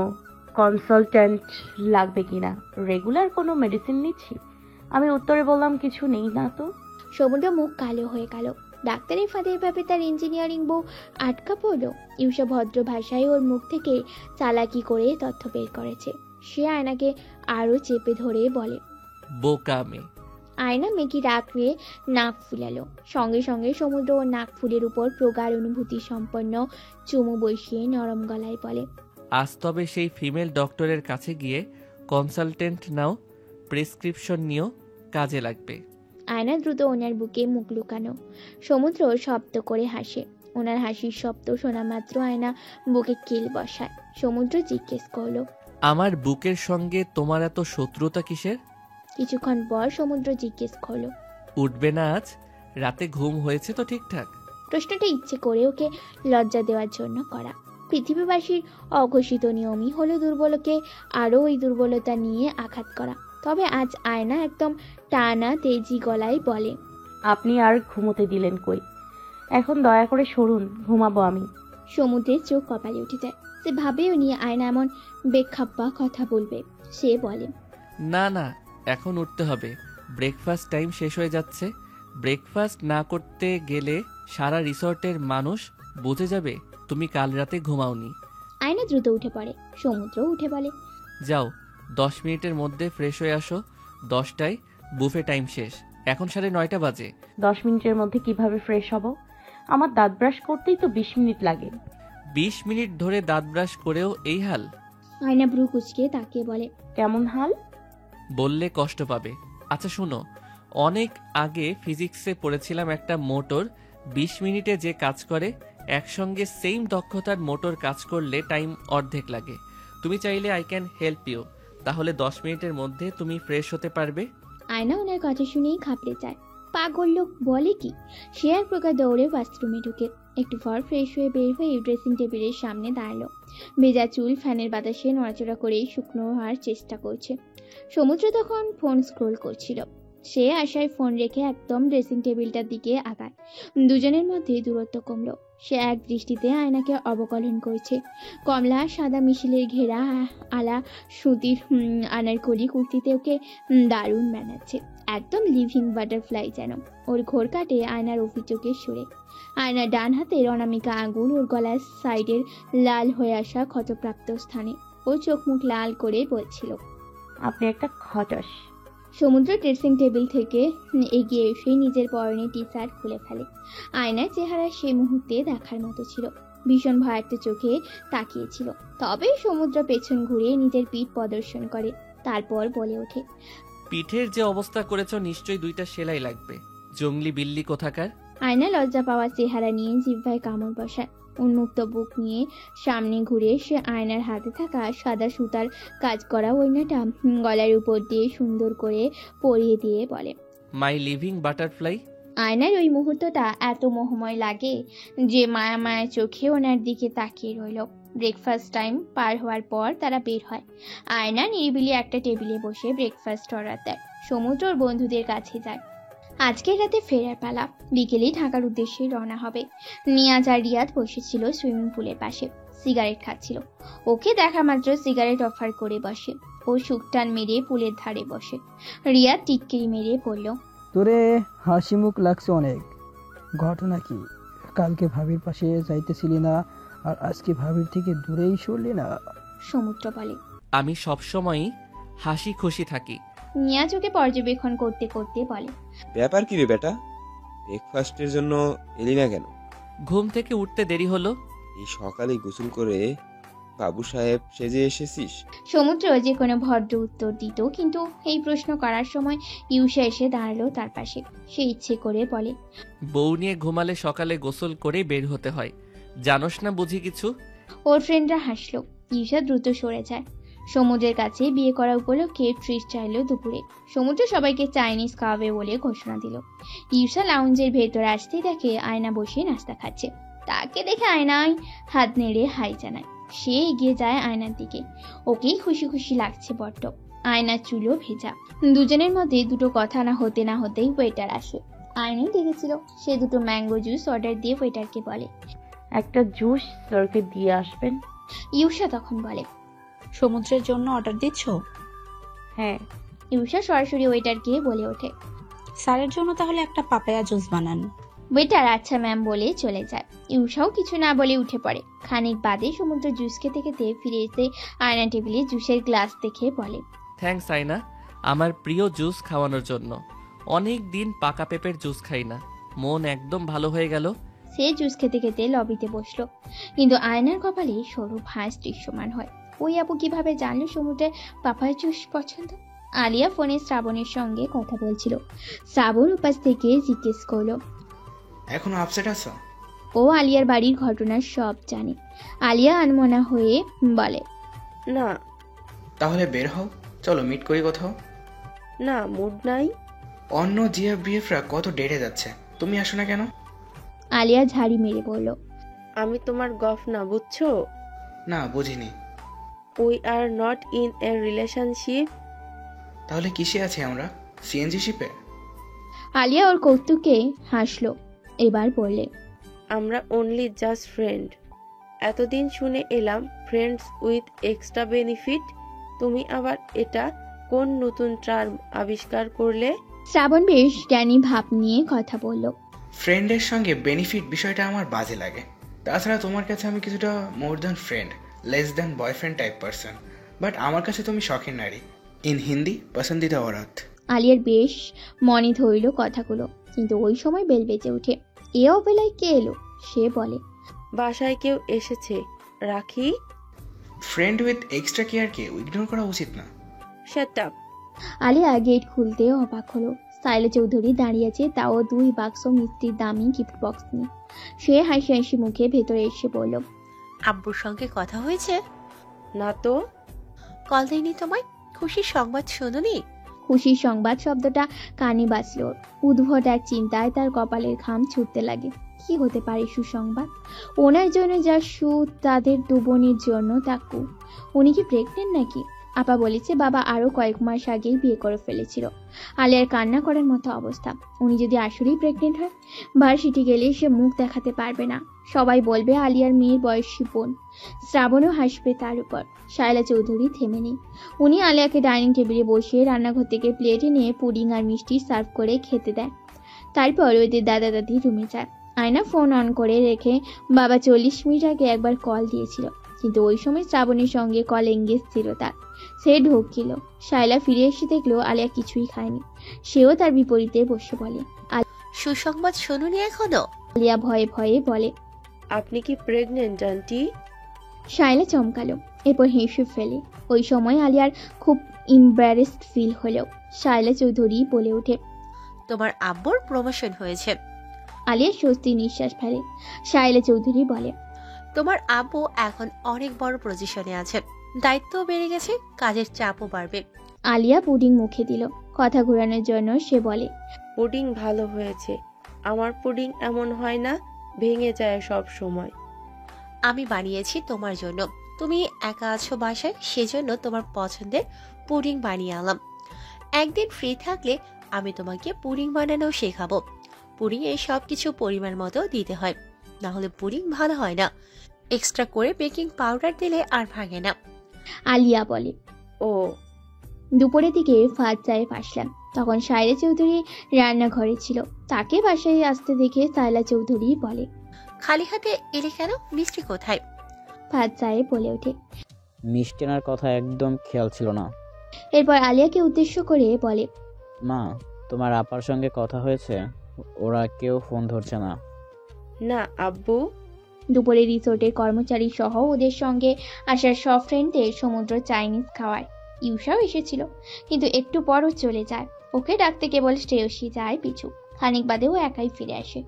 কনসালট্যান্ট লাগবে কিনা, রেগুলার কোনো মেডিসিন নিচ্ছি। আমি উত্তরে বললাম কিছু নেই না তো। সমুদ্র মুখ কালো হয়ে গেল। ডাক্তারের ফাঁদের ভাবে তার ইঞ্জিনিয়ারিং বউ আটকা পড়লো। ইউসা ভদ্র ভাষায় ওর মুখ থেকে চালাকি করে তথ্য বের করেছে। সে আয়নাকে আরো চেপে ধরে বলে, বোকা মেয়ে। আয়না মেকি রাখলে নাক ফুলালো। সঙ্গে সঙ্গে সমুদ্র ও নাক ফুলের উপর প্রগাঢ় অনুভূতি সম্পন্ন চুমু বসিয়ে নরম গলায় বলে, আজ তবে সেই ফিমেল ডক্টরের কাছে গিয়ে কনসালটেন্ট নাও, প্রেসক্রিপশন নিও, কাজে লাগবে। আয়না দ্রুত ওনার বুকে মুখ লুকানো। সমুদ্র শব্দ করে হাসে। ওনার হাসির শব্দ শোনা মাত্র আয়না বুকে কিল বসায়। সমুদ্র জিজ্ঞেস করলো, আমার বুকের সঙ্গে তোমার এত শত্রুতা কিসের? কিছুক্ষণ পর সমুদ্র জিজ্ঞেস করলো, উঠবে না আজ? রাতে ঘুম হয়েছে তো ঠিকঠাক? প্রশ্নটা ইচ্ছে করে ওকে লজ্জা দেওয়ার জন্য করা। পৃথিবীবাসীর অঘোষিত নিয়মই হলো দুর্বলকে আরো ওই দুর্বলতা নিয়ে আঘাত করা। তবে আজ আয়না একদম টানা তেজি গলায় বলে, আপনি আর ঘুমোতে দিলেন কই? এখন দয়া করে সরুন, ঘুমাবো আমি। সমুদ্রের চোখ কপালে উঠে যায়। সে ভাবেও নিয়ে আয়না এমন বেখাপ্পা কথা বলবে। সে বলে, না না, এখন উঠতে হবে, ব্রেকফাস্ট টাইম শেষ হয়ে যাচ্ছে। ব্রেকফাস্ট না করতে গেলে সারা রিসর্টের মানুষ বুঝে যাবে তুমি কাল রাতে ঘুমাওনি। আয়না দ্রুত উঠে পড়ে। সমুদ্র উঠে বলে, যাও 10 মিনিটের মধ্যে ফ্রেশ হয়ে আসো। 10টায় বুফে টাইম শেষ, এখন 9:30 বাজে। 10 মিনিটের মধ্যে কিভাবে ফ্রেশ হব? আমার দাঁত ব্রাশ করতেই তো 20 মিনিট লাগে। 20 মিনিট ধরে দাঁত ব্রাশ করেও এই হাল? আয়না ভ্রু কুচকে তাকিয়ে বলে, কেমন হাল? বললে কষ্ট পাবে। আচ্ছা শুনো, অনেক আগে ফিজিক্সে পড়েছিলাম একটা মোটর 20 মিনিটে যে কাজ করে, একসঙ্গে সেম দক্ষতার মোটর কাজ করলে টাইম অর্ধেক লাগে। তুমি চাইলে আই ক্যান হেল্প ইউ, তাহলে 10 মিনিটের মধ্যে তুমি ফ্রেশ হতে পারবে। আয়না ওনার কথা শুনেই ঘাবড়ে যায়। পাগল লোক বলে কি? সে এক প্রকার দৌড়ে বাথরুমে ঢুকে একটু পর ফ্রেশ হয়ে বের হয়ে ড্রেসিং টেবিলের সামনে দাঁড়ালো। ভেজা চুল ফ্যানের বাতাসে নড়াচড়া করে শুকনো হওয়ার চেষ্টা করছে। সমুদ্র তখন ফোন স্ক্রোল করছিল। সে আশায় ফোন রেখে একদম ড্রেসিং টেবিলটার দিকে আগায়। দুজনের মধ্যে দূরত্ব কমলো। সে এক দৃষ্টিতে আয়নাকে অবকলন করছে। কমলা সাদা মিশেলের ঘেরা আলা সুতির আনারকলি কুর্তিতে ওকে দারুণ মানাচ্ছে। একদম লিভিং বাটারফ্লাই যেন। ওর ঘোর কাটে আয়নার অভিযোগের সুরে। আয়নার ডান হাতের অনামিকা আঙুল ওর গলার সাইডের লাল হয়ে আসা ক্ষতপ্রাপ্ত স্থানে। ও চোখ মুখ লাল করে বলছিল, আপনি একটা খটস। সমুদ্র ড্রেসিং টেবিল থেকে এগিয়ে এসে নিজের পরনে টি শার্ট খুলে ফেলে। আয়নার চেহারা সে মুহূর্তে দেখার মতো ছিল। ভীষণ ভয়ার্থ চোখে তাকিয়েছিল। তবে সমুদ্র পেছন ঘুরে নিজের পিঠ প্রদর্শন করে। তারপর বলে ওঠে, পিঠের যে অবস্থা করেছো নিশ্চয়ই 2টা সেলাই লাগবে, জঙ্গলি বিল্লি কোথাকার। আয়না লজ্জা পাওয়ার চেহারা নিয়ে জিহ্বায় কামড় বসায়। উন্মুক্ত বুক নিয়ে সামনে ঘুরে সে আয়নার হাতে থাকা সাদা সুতার কাজ করা ওড়নাটা গলার উপর দিয়ে সুন্দর করে পরিয়ে দিয়ে বলে, মাই লিভিং বাটারফ্লাই। আয়নার ওই মুহূর্তটা এত মোহময় লাগে যে মায়া মায়া চোখে ওনার দিকে তাকিয়ে রইল। ব্রেকফাস্ট টাইম পার হওয়ার পর তারা বের হয়। আয়না নিরিবিলি একটা টেবিলে বসে ব্রেকফাস্ট অর্ডার দেয়। সমুদ্র ওর বন্ধুদের কাছে যায়। আজকের রাতে ফেরার পালা, বিকেলেই ঢাকার উদ্দেশ্যে রওনা হবে। নিয়াজ আর রিয়াদ বসেছিল সুইমিং পুলের পাশে, সিগারেট খাচ্ছিল। ওকে দেখা মাত্র সিগারেট অফার করে বসে। ও শুকটান মেরে পুলের ধারে বসে। রিয়াদ টিটকিরি মেরে বলল, তোরে হাসি মুখ লাগছে অনেক। ঘটনা কি? কালকে ভাবির পাশে যাইতেছিলি না, আর আজকে ভাবির থেকে দূরেই সরলি না? সমুদ্র বলে। আমি সবসময়ই হাসি খুশি থাকি। নিয়াজ ওকে পর্যবেক্ষণ করতে করতে বলে, ব্যাপার কি রে বেটা, ব্রেকফাস্টের জন্য এলি না কেন? ঘুম থেকে উঠতে দেরি হলো। এই সকালে গোসল করে বাবু সাহেব সেজে এসেছিস? সমুদ্র যে কোনো ভদ্র উত্তর দিত, কিন্তু এই প্রশ্ন করার সময় ইউসা এসে দাঁড়ালো তার পাশে। সে ইচ্ছে করে বলে, বউ নিয়ে ঘুমালে সকালে গোসল করে বের হতে হয়, জানোস না বুঝি কিছু? ওর ফ্রেন্ডরা হাসলো। ইউসা দ্রুত সরে যায়। সমুদ্রের কাছে বিয়ে করা উপলক্ষে ট্রিট চাইলো দুপুরে। সমুদ্র সবাইকে চাইনিজ খাওয়াবে বলে ঘোষণা দিল। ইউসা লাউঞ্জের ভেতরে আসতেই দেখে আয়না বসে নাস্তা খাচ্ছে। তাকে দেখে আয়নায় হাত নেড়ে হাই জানায়। সে এগিয়ে যায় আয়নার দিকে। ওকেই খুশি খুশি লাগছে বড্ড। আয়নার চুলও ভেজা। দুজনের মধ্যে দুটো কথা না হতেই ওয়েটার আসে। আয়নাই দেখেছিল। সে দুটো ম্যাঙ্গো জুস অর্ডার দিয়ে ওয়েটারকে বলে, একটা জুস স্যারকে দিয়ে আসবেন। ইউসা তখন বলে, সমুদ্রের জন্য অর্ডার দিচ্ছ? হ্যাঁ। ইউসা সরাসরি ওয়েটারকে বলে ওঠে, স্যারের জন্য তাহলে একটা পাপায়া জুস বানান। ওয়েটার আচ্ছা ম্যাম বলে চলে যায়। ইউসাও কিছু না বলে উঠে পড়ে। খানিক বাদে সমুদ্র জুস খেতে খেতে ফিরে এসে আয়না টেবিলে জুসের গ্লাস দেখে বলে, থ্যাঙ্কস আয়না, আমার প্রিয় জুস খাওয়ানোর জন্য। অনেক দিন পাকা পেঁপের জুস খাই না, মন একদম ভালো হয়ে গেল। সে জুস খেতে খেতে লবিতে বসলো। কিন্তু আয়নার কপালে সরু ভাঁজ দৃশ্যমান হয়। ওই আপু কিভাবে জানলো সমুদ্রের পাপায়া জুস পছন্দ? আলিয়া ফোনে শ্রাবণের সঙ্গে কথা বলছিল। শ্রাবণ উপাস থেকে জিজ্ঞেস করলো, এখনো আপসেট আছো? ও আলিয়ার বাড়ির ঘটনা সব জানে। আলিয়া আনমনা হয়ে বলে, না। তাহলে বের হও, চলো মিট করি কোথাও। না, মুড নাই। অন্য জিএফ বিএফরা কত ডেটে যাচ্ছে, তুমি আসো না কেন? আলিয়া ঝাড়ি মেরে বলল, আমি তোমার গফ না, বুঝছো? না, বুঝিনি। We are not in a relationship. তাহলে কিসে আছি আমরা? সিএনজি শিপে? আলিয়া ওর কৌতুকে হাসলো। এবার বললে, আমরা অনলি জাস্ট ফ্রেন্ড। এতদিন শুনে এলাম ফ্রেন্ডস উইথ এক্সট্রা বেনিফিট। তুমি আবার এটা কোন নতুন টার্ম আবিষ্কার করলে? শ্রাবণ বেশ জ্ঞানী ভাব নিয়ে কথা বলল। ফ্রেন্ডের সঙ্গে বেনিফিট বিষয়টা আমার বাজে লাগে। তাছাড়া তোমার কাছে আমি কিছুটা more than friend, less than boyfriend type person, but আমার কাছে তুমি শখের নারী। ইন হিন্দি পসন্দিদা औरत। আলিয়ার বেশ মনে ধরল কথাগুলো, কিন্তু ওই সময় বেল বেজে ওঠে। এ অবেলায় কে এলো? সে বলে, বাসায় কেউ এসেছে, রাখি। ফ্রেন্ড উইথ এক্সট্রা কেয়ারকে ইগনোর করা উচিত না। Shut up. আলিয়া গেট খুলতে অবাক হলো। সাইলা চৌধুরী দাঁড়িয়ে আছে, তাও 2 বাক্স মিষ্টির দামি গিফট বক্স নিয়ে। সে হাসি হাসি মুখে ভেতরে এসে বলল, আব্বুর সঙ্গে কথা হয়েছে? না তো। কল দেয়নি তোমায়? খুশির সংবাদ শোনোনি? খুশির সংবাদ শব্দটা কানে বাজল। উদ্ভট এক চিন্তায় তার কপালের ঘাম ছুটতে লাগে। কি হতে পারে সুসংবাদ? ওনার জন্য যা সু, তাদের দুবনির জন্য তা কু। উনি কি প্রেগনেন্ট নাকি? আপা বলেছে বাবা আরো কয়েক মাস আগেই বিয়ে করে ফেলেছিল। আলিয়ার কান্না করার মতো অবস্থা। উনি যদি আসলেই প্রেগনেন্ট হয়, ভার্সিটি গেলে সে মুখ দেখাতে পারবে না। সবাই বলবে আলিয়ার মেয়ের বয়সী বোন। শ্রাবণও হাসবে তার উপর। শায়লা চৌধুরী থেমে নেই। উনি আলিয়াকে ডাইনিং টেবিলে বসিয়ে রান্নাঘর থেকে প্লেটে নিয়ে পুডিং আর মিষ্টি সার্ভ করে খেতে দেয়। তারপর ওদের দাদা দাদি রুমে যায়। আয়না ফোন অন করে রেখে বাবা 40 মিনিট আগে একবার কল দিয়েছিল, কিন্তু ওই সময় শ্রাবণের সঙ্গে কল এঙ্গেজ ছিল তার। সে ঢুকছিল। শায়লা ফিরে এসে দেখলো আলিয়া কিছুই খায়নি। সেও তার বিপরীতে বসে বলে, সুসংবাদ শোনোনি এখনো? আলিয়া ভয়ে ভয়ে বলে, আপনি কি প্রেগনেন্ট আন্টি? শায়লা চমকালো, এরপর হেসে ফেলে। ওই সময় আলিয়ার খুব ইম্বারেসড ফিল হলো। শায়লা চৌধুরী বলে ওঠে, তোমার আব্বুর প্রমোশন হয়েছে। আলিয়া স্বস্তি নিঃশ্বাস ফেলে। শায়লা চৌধুরী বলে, তোমার আব্বু এখন অনেক বড় পজিশনে আছেন, দায়িত্বও বেড়ে গেছে, কাজের চাপও বাড়বে। আলিয়া পুডিং মুখে দিল। কথা ঘোরানোর জন্য সে বলে, পুডিং ভালো হয়েছে। আমার পুডিং এমন হয় না, ভেঙে যায় সব সময়। আমি বানিয়েছি তোমার জন্য, তুমি একা আছো বাসায়, সেজন্য তোমার পছন্দের পুডিং বানিয়ে আনলাম। একদিন ফ্রি থাকলে আমি তোমাকে পুডিং বানানো শেখাবো। পুডিং এ সবকিছু পরিমাণ মতো দিতে হয়, না হলে পুডিং ভালো হয় না। এক্সট্রা করে বেকিং পাউডার দিলে আর ভাঙে না। আলিয়া বলে। ও দুপুরের দিকে ফাদ সাহেব আসলাম, তখন সায়লা চৌধুরী রান্নাঘরে ছিল। তাকে বাসায় আসতে দেখে সায়লা চৌধুরী বলে, খালি হাতে এলে কেন, মিষ্টি কোথায়? ফাদ সাহেব বলে ওঠে, মিষ্টি আনার কথা একদম খেয়াল ছিল না। এরপর আলিয়াকে উদ্দেশ্য করে বলে, মা, তোমার আপার সঙ্গে কথা হয়েছে? ওরা কেউ ফোন ধরছে না। না আব্বু। দুপুরে রিসোর্টের কর্মচারী সহ ওদের সঙ্গে আসার সব ফ্রেন্ডদের সমুদ্র চাইনিজ খাওয়ায়। ইউসাও এসেছিল, কিন্তু একটু পরও চলে যায়। ওকে ডাকতে কেবল শ্রেয়সী যায় পিছু। খানিক বাদেও একাই ফিরে আসে।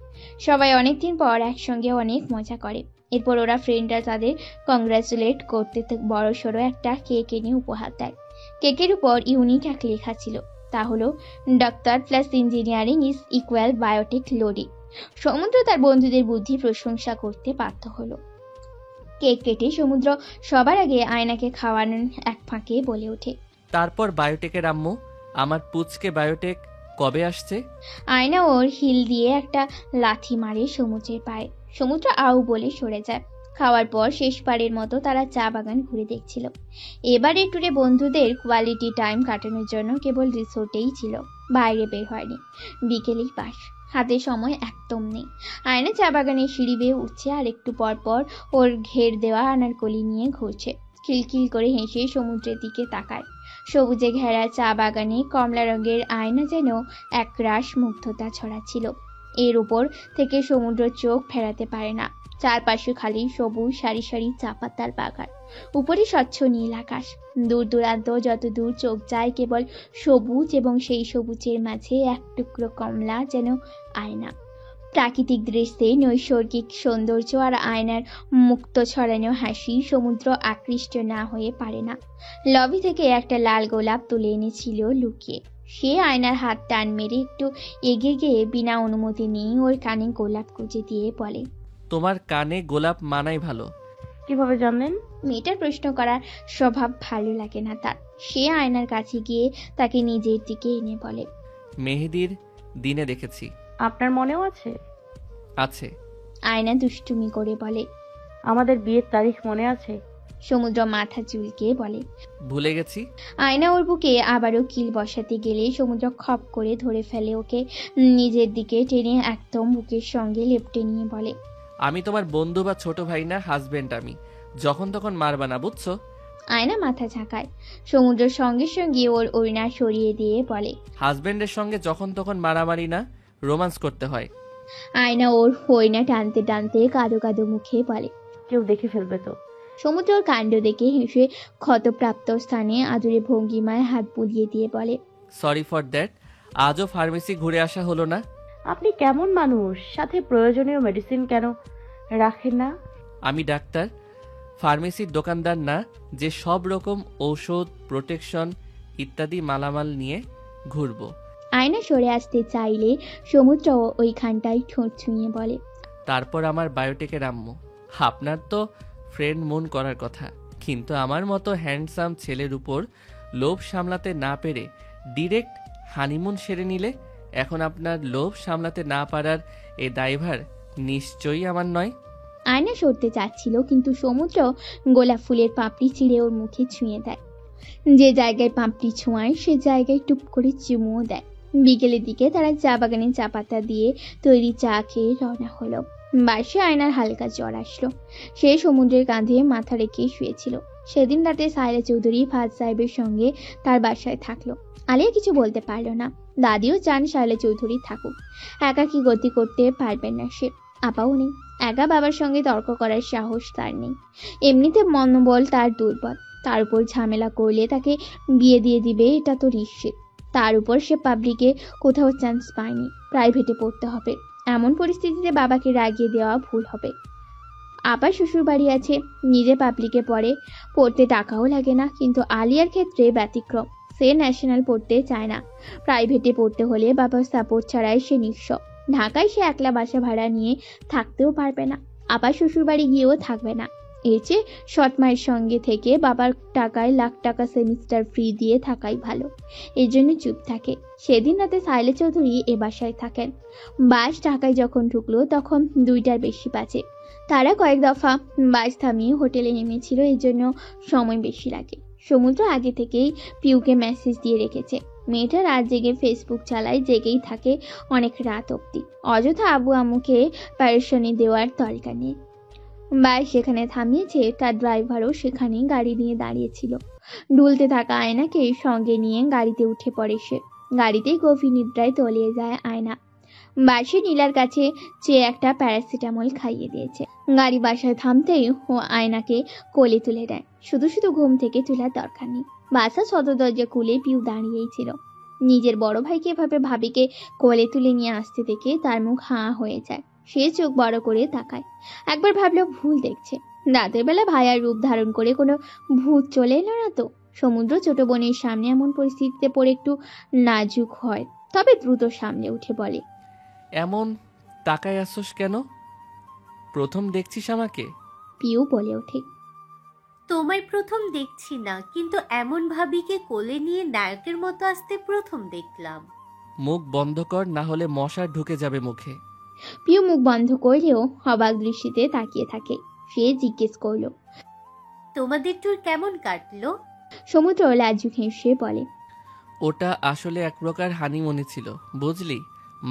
সবাই অনেকদিন পর একসঙ্গে অনেক মজা করে। এরপর ওরা ফ্রেন্ডরা তাদের কংগ্রাচুলেট করতে বড় সড়ো একটা কেক এনে উপহার দেয়। কেকের উপর ইউনিক এক লেখা ছিল, তা হলো doctor plus engineering is equal biotech লোডি। সমুদ্র তার বন্ধুদের বুদ্ধি প্রশংসা করতে বাধ্য হলো। কেক কেটে সমুদ্র সবার আগে আয়নাকে খাওয়ানোর এক ফাঁকে বলে ওঠে, তারপর বায়োটেকের আম্মু, আমার পুচকে বায়োটেক কবে আসছে? আয়না ওর হিল দিয়ে একটা লাথি মারে সমুদ্রের পায়ে। সমুদ্র আউ বলে সরে যায়। খাওয়ার পর শেষবারের মতো তারা চা বাগান ঘুরে দেখছিল। এবারে ট্যুরে বন্ধুদের কোয়ালিটি টাইম কাটানোর জন্য কেবল রিসোর্টেই ছিল, বাইরে বের হয়নি। বিকেলেই পাস, হাতে সময় একদম নেই। আয়না চা বাগানের সিঁড়ি বেয়ে উঠছে, আর একটু পর পর ওর ঘের দেওয়া আনারকলি নিয়ে ঘুরছে। খিলখিল করে হেসে সমুদ্রের দিকে তাকায়। সবুজে ঘেরা চা বাগানে কমলা রঙের আয়না যেন একরাশ মুগ্ধতা ছড়াচ্ছিল। এর উপর থেকে সমুদ্র চোখ ফেরাতে পারে না। চারপাশে খালি সবুজ সারি সারি চা পাতার বাগান, উপরে স্বচ্ছ নীল আকাশ। দূর দূরান্ত যত দূর চোখ যায় কেবল সবুজ, এবং সেই সবুজের মাঝে এক টুকরো কমলা যেন আয়না। প্রাকৃতিক দৃশ্যে নৈসর্গিক সৌন্দর্য আর আয়নার মুক্ত ছড়ানো হাসি সমুদ্র আকৃষ্ট না হয়ে পারে না। লবি থেকে একটা লাল গোলাপ তুলে এনেছিল লুকিয়ে। সে আয়নার হাত টান মেরে একটু এগিয়ে গিয়ে বিনা অনুমতি নিয়ে ওর কানে গোলাপ গুজে দিয়ে বলে, তোমার কানে গোলাপ মানাই ভালো। কিভাবে জানলেন? মেয়েটার প্রশ্ন করার স্বভাব ভালো লাগে না তার। সে আয়নার কাছে গিয়ে তাকে নিজের দিকে এনে বলে, মেহেদির দিনে দেখেছি। আপনার মনেও আছে? আছে। আয়না দুষ্টুমি করে বলে, আমাদের বিয়ের তারিখ মনে আছে? সমুদ্র মাথা চুলকে বলে, ভুলে গেছি। আয়না ওর বুকে আবারও কিল বসাতে গেলে সমুদ্র খপ করে ধরে ফেলে ওকে নিজের দিকে টেনে একদম বুকের সঙ্গে লেপটে নিয়ে বলে, আমি তোমার বন্ধু বা ছোট ভাই না, হাজবেন্ড আমি। যখন তখন মারবা না, বুঝছো? আয়না মাথা ঝাঁকায়। সমুদ্র সঙ্গে সঙ্গে ওর ওড়না সরিয়ে দিয়ে বলে, হাজবেন্ডের সঙ্গে যখন তখন মারামারি না, রোমান্স করতে হয়। আয়না ওর ওড়না টানতে টানতে কাদো কাদো মুখে বলে, কেউ দেখে ফেলবে তো। সমুদ্রর কাণ্ড দেখে হেসে ক্ষতপ্রাপ্ত স্থানে আদুরে ভঙ্গিমায় হাত বুলিয়ে দিয়ে বলে, সরি ফর দ্যাট। আজও ফার্মেসি ঘুরে আসা হলো না। আপনি কেমন মানুষ, সাথে প্রয়োজনীয় মেডিসিন কেন রাখেন না? আমি ডাক্তার, ফার্মেসির দোকানদার না যে সব রকম ঔষধ, প্রোটেকশন ইত্যাদি মালামাল নিয়ে ঘুরবো। আয়না সরে আসতে চাইলে সমুদ্র ওইখানটায় ঠোঁট ছুঁয়ে বলে, তারপর আমার বায়োটেকের আম্মু, আপনার তো ফ্রেন্ড মন করার কথা, কিন্তু আমার মতো হ্যান্ডসাম ছেলের উপর লোভ সামলাতে না পেরে ডিরেক্ট হানিমুন সেরে নিলে এখন আপনার লোভ সামলাতে না পারার এ দায়ভার নিশ্চয়ই আমার নয়। আয়না সরতে চাচ্ছিল, কিন্তু সমুদ্র গোলাপ ফুলের পাপড়ি ছিঁড়ে ওর মুখে ছুঁয়ে দেয়। যে জায়গায় পাপড়ি ছোঁয়ায় সে জায়গায় টুপ করে চুমুও দেয়। বিকেলের দিকে তারা চা বাগানে চা পাতা দিয়ে তৈরি চা খেয়ে রওনা হলো। বাসে আয়নার হালকা জ্বর আসলো। সে সমুদ্রের কাঁধে মাথা রেখে শুয়েছিল। সেদিন রাতে সায়লা চৌধুরী ফাজ সাহেবের সঙ্গে তার বাসায় থাকলো। আলিয়া কিছু বলতে পারলো না। দাদিও চান শায়লা চৌধুরী থাকুক, একাকী গতি করতে পারবেন না সে। আপাও নেই, একা বাবার সঙ্গে তর্ক করার সাহস তার নেই। এমনিতে মনোবল তার দুর্বল, তার উপর ঝামেলা করলে তাকে বিয়ে দিয়ে দিবে এটা তো নিশ্চিত। তার উপর সে পাবলিকে কোথাও চান্স পায়নি, প্রাইভেটে পড়তে হবে। এমন পরিস্থিতিতে বাবাকে রাগিয়ে দেওয়া ভুল হবে। আপা শ্বশুর বাড়ি আছে, নিজে পাবলিকে পড়তে টাকাও লাগে না, কিন্তু আলিয়ার ক্ষেত্রে ব্যতিক্রম। সে ন্যাশনাল পড়তে চায় না। প্রাইভেটে পড়তে হলে বাবার সাপোর্ট ছাড়াই সে নিঃস্ব। ঢাকায় সে একলা বাসা ভাড়া নিয়ে থাকতেও পারবে না, আপা শ্বশুর বাড়ি গিয়েও থাকবে না। এর চেয়ে সৎ মায়ের সঙ্গে থেকে বাবার টাকায় লাখ টাকা সেমিস্টার ফ্রি দিয়ে থাকাই ভালো। এর জন্য চুপ থাকে। সেদিন রাতে সাইলে চৌধুরী এ বাসায় থাকেন। বাস ঢাকায় যখন ঢুকলো তখন 2টার বেশি বাজে। তারা কয়েক দফা বাস থামিয়ে হোটেলে নেমেছিল, এই জন্য সময় বেশি লাগে। সমুদ্র আগে থেকেই পিউকে মেসেজ দিয়ে রেখেছে। মেয়েটা রাত জেগে ফেসবুক চালায়, জেগেই থাকে অনেক রাত অবধি। অযথা আবু আম্মুকে প্যারেশানি দেওয়ার দরকার নেই। বাস সেখানে থামিয়েছে, তার ড্রাইভারও সেখানেই গাড়ি নিয়ে দাঁড়িয়েছিল। ডুলতে থাকা আয়নাকে সঙ্গে নিয়ে গাড়িতে উঠে পড়ে সে। গাড়িতেই গভীর নিদ্রায় তলিয়ে যায় আয়না। বাসে নীলার কাছে চেয়ে একটা প্যারাসিটামল খাইয়ে দিয়েছে। গাড়ি বাসায় থামতেই ও আয়নাকে কোলে তুলে দেয়। শুধু শুধু ঘুম থেকে তোলার দরকার নেই। বাসা সদর দরজা খুলে পিউ দাঁড়িয়েই ছিল। নিজের বড় ভাইকে এভাবে ভাবিকে কোলে তুলে নিয়ে আসতে দেখে তার মুখ হাঁ হয়ে যায়। সে চোখ বড় করে তাকায়। একবার ভাবলো ভুল দেখছে। রাতের বেলা ভাইয়ার রূপ ধারণ করে কোনো ভূত চলে এলো না তো? সমুদ্র ছোট বোনের সামনে এমন পরিস্থিতিতে পড়ে একটু নাজুক হয়, তবে দ্রুত সামনে উঠে বলে, এমন তাকায় আসছস কেন? প্রথম দেখছিস আমাকে? পিউ বলে ওঠে, তোমায় প্রথম দেখছি না, কিন্তু এমন ভাবিকে কোলে নিয়ে নায়কের মতো আসতে প্রথম দেখলাম। মুখ বন্ধ কর, না হলে মশা ঢুকে যাবে মুখে। পিউ মুখ বন্ধ করলেও অবাক দৃষ্টিতে তাকিয়ে থাকে। সে জিজ্ঞেস করলো, তোমাদের ট্যুর কেমন কাটলো? সমুদ্র লাজুক হেসে বলে, ওটা আসলে এক প্রকার হানিমুনে ছিল, বুঝলি?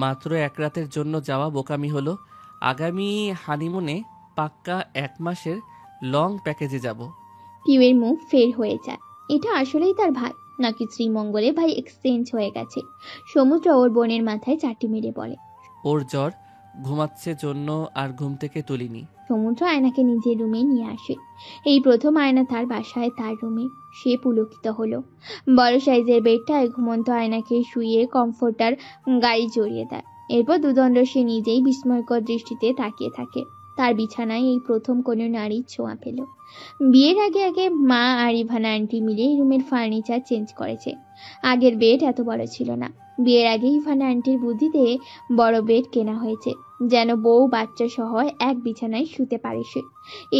মাত্র 1 রাতের জন্য যাওয়া বোকামি হলো। আগামী হানিমুনে পাক্কা 1 মাসের লং প্যাকেজে যাব। পিউয়ের মুখ ফের হয়ে যায়। এটা আসলেই তার ভাই নাকি শ্রীমঙ্গলে ভাই এক্সচেঞ্জ হয়ে গেছে? সমুদ্র ওর বোনের মাথায় চাটি মেরে বলে, ওর জ্বর, ঘুমাচ্ছে জন্য আর ঘুম থেকে তুলিনি। সমুদ্র আয়নাকে নিজের রুমে নিয়ে আসে। এই প্রথম আয়না তার বাসায়, তার রুমে। সে পুলকিত হলো। বড় সাইজের বেডটায় ঘুমন্ত আয়নাকে শুইয়ে কমফোর্টার গায়ে জড়িয়ে দেয়। এরপর দুদণ্ড সে নিজেই বিস্ময়কর দৃষ্টিতে তাকিয়ে থাকে। তার বিছানায় এই প্রথম কোনো নারীর ছোঁয়া পেল। বিয়ের আগে আগে মা আর ইভানা আন্টি মিলে এই রুমের ফার্নিচার চেঞ্জ করেছে। আগের বেড এত বড় ছিল না। বিয়ের আগে ইভানা আন্টির বুদ্ধিতে বড় বেড কেনা হয়েছে, যেন বউ বাচ্চা সহ এক বিছানায় শুতে পারে সে।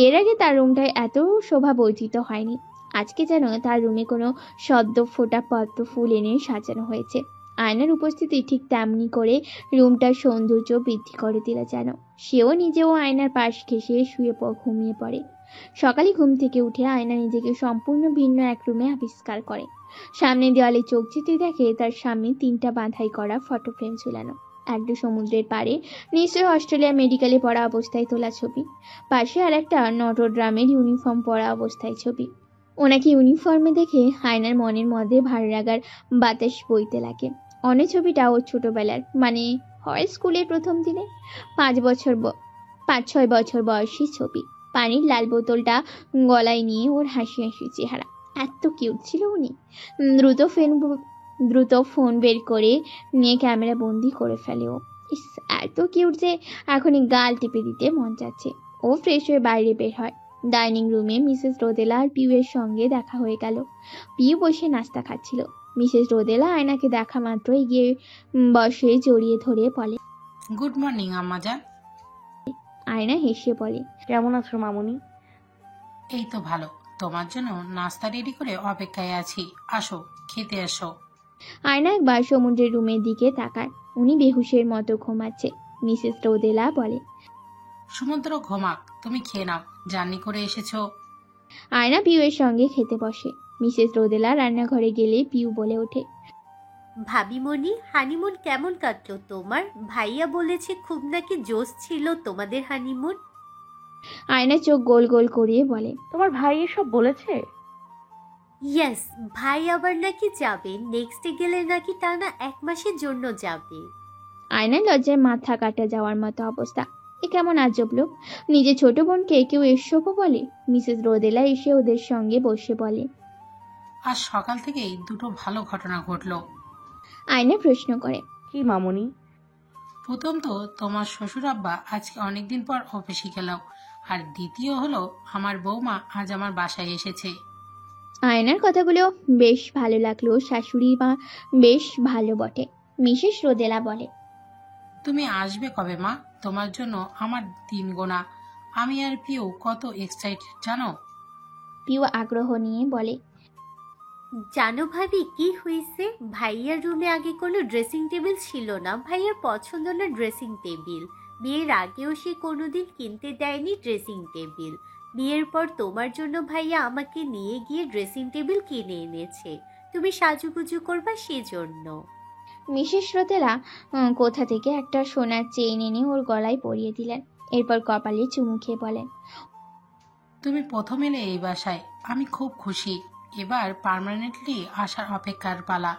এর আগে তার রুমটায় এত শোভা বর্জিত হয়নি। আজকে যেন তার রুমে কোনো সদ্য ফোটা পদ্ম ফুল এনে সাজানো হয়েছে। আয়নার উপস্থিতি ঠিক তেমনি করে রুমটার সৌন্দর্য বৃদ্ধি করে দিল যেন। সেও নিজেও আয়নার পাশ ঘেঁষে শুয়ে ঘুমিয়ে পড়ে। সকালে ঘুম থেকে উঠে আয়না নিজেকে সম্পূর্ণ ভিন্ন এক রুমে আবিষ্কার করে। সামনে দেওয়ালে চোখ যেতে দেখে তার সামনে 3টা বাঁধাই করা ফটো ফ্রেম ঝুলানো। একটা সমুদ্রের পাড়ে, নিশ্চয়ই অস্ট্রেলিয়া মেডিকেলে পড়া অবস্থায় তোলা ছবি। পাশে আর একটা নটরডামের ইউনিফর্ম পরা অবস্থায় ছবি। ওনাকে ইউনিফর্মে দেখে আয়নার মনের মধ্যে ভালো লাগার বাতাস বইতে লাগে। অন্য ছবিটা ওর ছোটবেলার, মানে হয় স্কুলের প্রথম দিনে। 5-6 বছর বয়সী ছবি। পানির লাল বোতলটা গলায় নিয়ে ওর হাসি হাসি চেহারা। এত কিউট ছিল উনি। দ্রুত ফোন বের করে নিয়ে ক্যামেরা বন্দি করে ফেলে ও। এত কিউট যে এখনই গাল টিপে দিতে মন যাচ্ছে। ও ফ্রেশ হয়ে বাইরে বের হয়। ডাইনিং রুমে মিসেস রোদেলা আর পিউয়ের সঙ্গে দেখা হয়ে গেল। পিউ বসে নাস্তা খাচ্ছিল। মিসেস রোদেলা আয়নাকে দেখা মাত্র এগিয়ে বসে জড়িয়ে ধরে বলে, গুড মর্নিং আম্মাজান। আয়না হেসে বলে, কেমন আছো মামুনি? এই তো ভালো, তোমার জন্য নাস্তা রেডি করে অপেক্ষায় আছি, আসো খেতে আসো। আয়না একবার সমুদ্রের রুমের দিকে তাকায়। উনি বেহুশের মতো ঘুমাচ্ছে। মিসেস রোদেলা বলে, সমুদ্র ঘুমাক, তুমি খেয়ে নাও, জার্নি করে এসেছো। আয়না পিউয়ের সঙ্গে খেতে বসে। মিসেস রোদেলা রান্নাঘরে গেলে পিউ বলে ওঠে, ভাবিমণি, হানিমুন কেমন কাটলো তোমার? ভাইয়া বলেছে খুব নাকি জোশ ছিল তোমাদের হানিমুন। আয়না চোখ গোল গোল করিয়ে বলে, তোমার ভাই এসব বলেছে? ইয়েস, ভাই আবার নাকি যাবে, নেক্সটে গেলে নাকি টানা 1 মাসের জন্য যাবে। আয়নার লজ্জায় মাথা কাটা যাওয়ার মতো অবস্থা। এ কেমন আজব লোক! নিজে ছোট বোনকে কেউ এসবও বলে। মিসেস রোদেলা এসে ওদের সঙ্গে বসে বলে, আজ সকাল থেকেই 2টো ভালো ঘটনা ঘটলো। আয়না প্রশ্ন করে, কি মামুনি? প্রথম তো তোমার শ্বশুর আব্বা আজকে অনেকদিন পর অফিসে গেল, আর দ্বিতীয় হলো আমার বৌমা আজ আমার বাসায় এসেছে। আয়নার কথাগুলো বেশ ভালো লাগলো, শাশুড়ি মা বেশ ভালো বটে। মিসেস রোদেলা বলে, তুমি আসবে কবে মা? তোমার জন্য আমার দিন গোনা। আমি আর পিউ কত এক্সাইটেড জানো। পিউ আগ্রহ নিয়ে বলে, জানো ভাবি কি হয়েছে? ভাইয়ার রুমে আগে কোনো ড্রেসিং টেবিল ছিল না, ভাইয়ার পছন্দ না ড্রেসিং টেবিল। বিয়ের আগেও সে কোনোদিন কিনতে দেয়নি ড্রেসিং টেবিল। বিয়ের পর তোমার জন্য ভাইয়া আমাকে নিয়ে গিয়ে ড্রেসিং টেবিল কিনে এনেছে, তুমি সাজুগুজু করবা সেজন্য। মিসেস রোদেলা কোথা থেকে একটা সোনার চেইন এনে ওর গলায় পরিয়ে দিলেন। এরপর কপালে চুমু খেয়ে বলেন, তুমি প্রথম এলে এই বাসায়, আমি খুব খুশি। এবার পার্মানেন্টলি আসার অপেক্ষার পালা।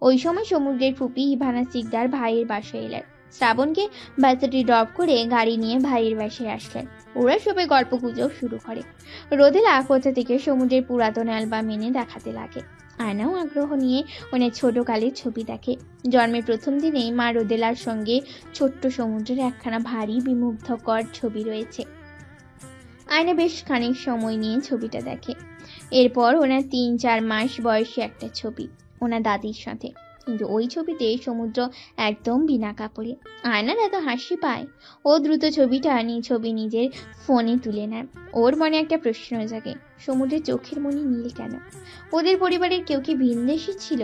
ওই সময় সমুদ্রের ফুপি ইভানা সিকদার ভাইয়ের বাসায় এলেন। শ্রাবণকে বাচ্চাটি ড্রপ করে গাড়ি নিয়ে ভাইয়ের বাসায় আসলেন। ওরা সবাই গল্প গুজব শুরু করে। রোদেলা কোথা থেকে সমুদ্রের পুরাতন অ্যালবাম এনে দেখাতে লাগে। আয়নাও আগ্রহ নিয়ে অনেক ছোটকালের ছবি দেখে। জন্মের প্রথম দিনেই মা রোদেলার সঙ্গে ছোট্ট সমুদ্রের একখানা ভারী বিমুগ্ধকর ছবি রয়েছে। আয়না বেশ খানিক সময় নিয়ে ছবিটা দেখে। এরপর ওনার ৩-৪ মাস বয়সী একটা ছবি ওনার দাদির সাথে, কিন্তু ওই ছবিতে সমুদ্র একদম বিনা কাপড়ে। আয়নার এত হাসি পায়, ও দ্রুত ছবিটা ছবি নিজের ফোনে তুলে নেয়। ওর মনে একটা প্রশ্ন জাগে, সমুদ্রের চোখের মনি নীল কেন? ওদের পরিবারের কেউ কি ভিনদেশী ছিল?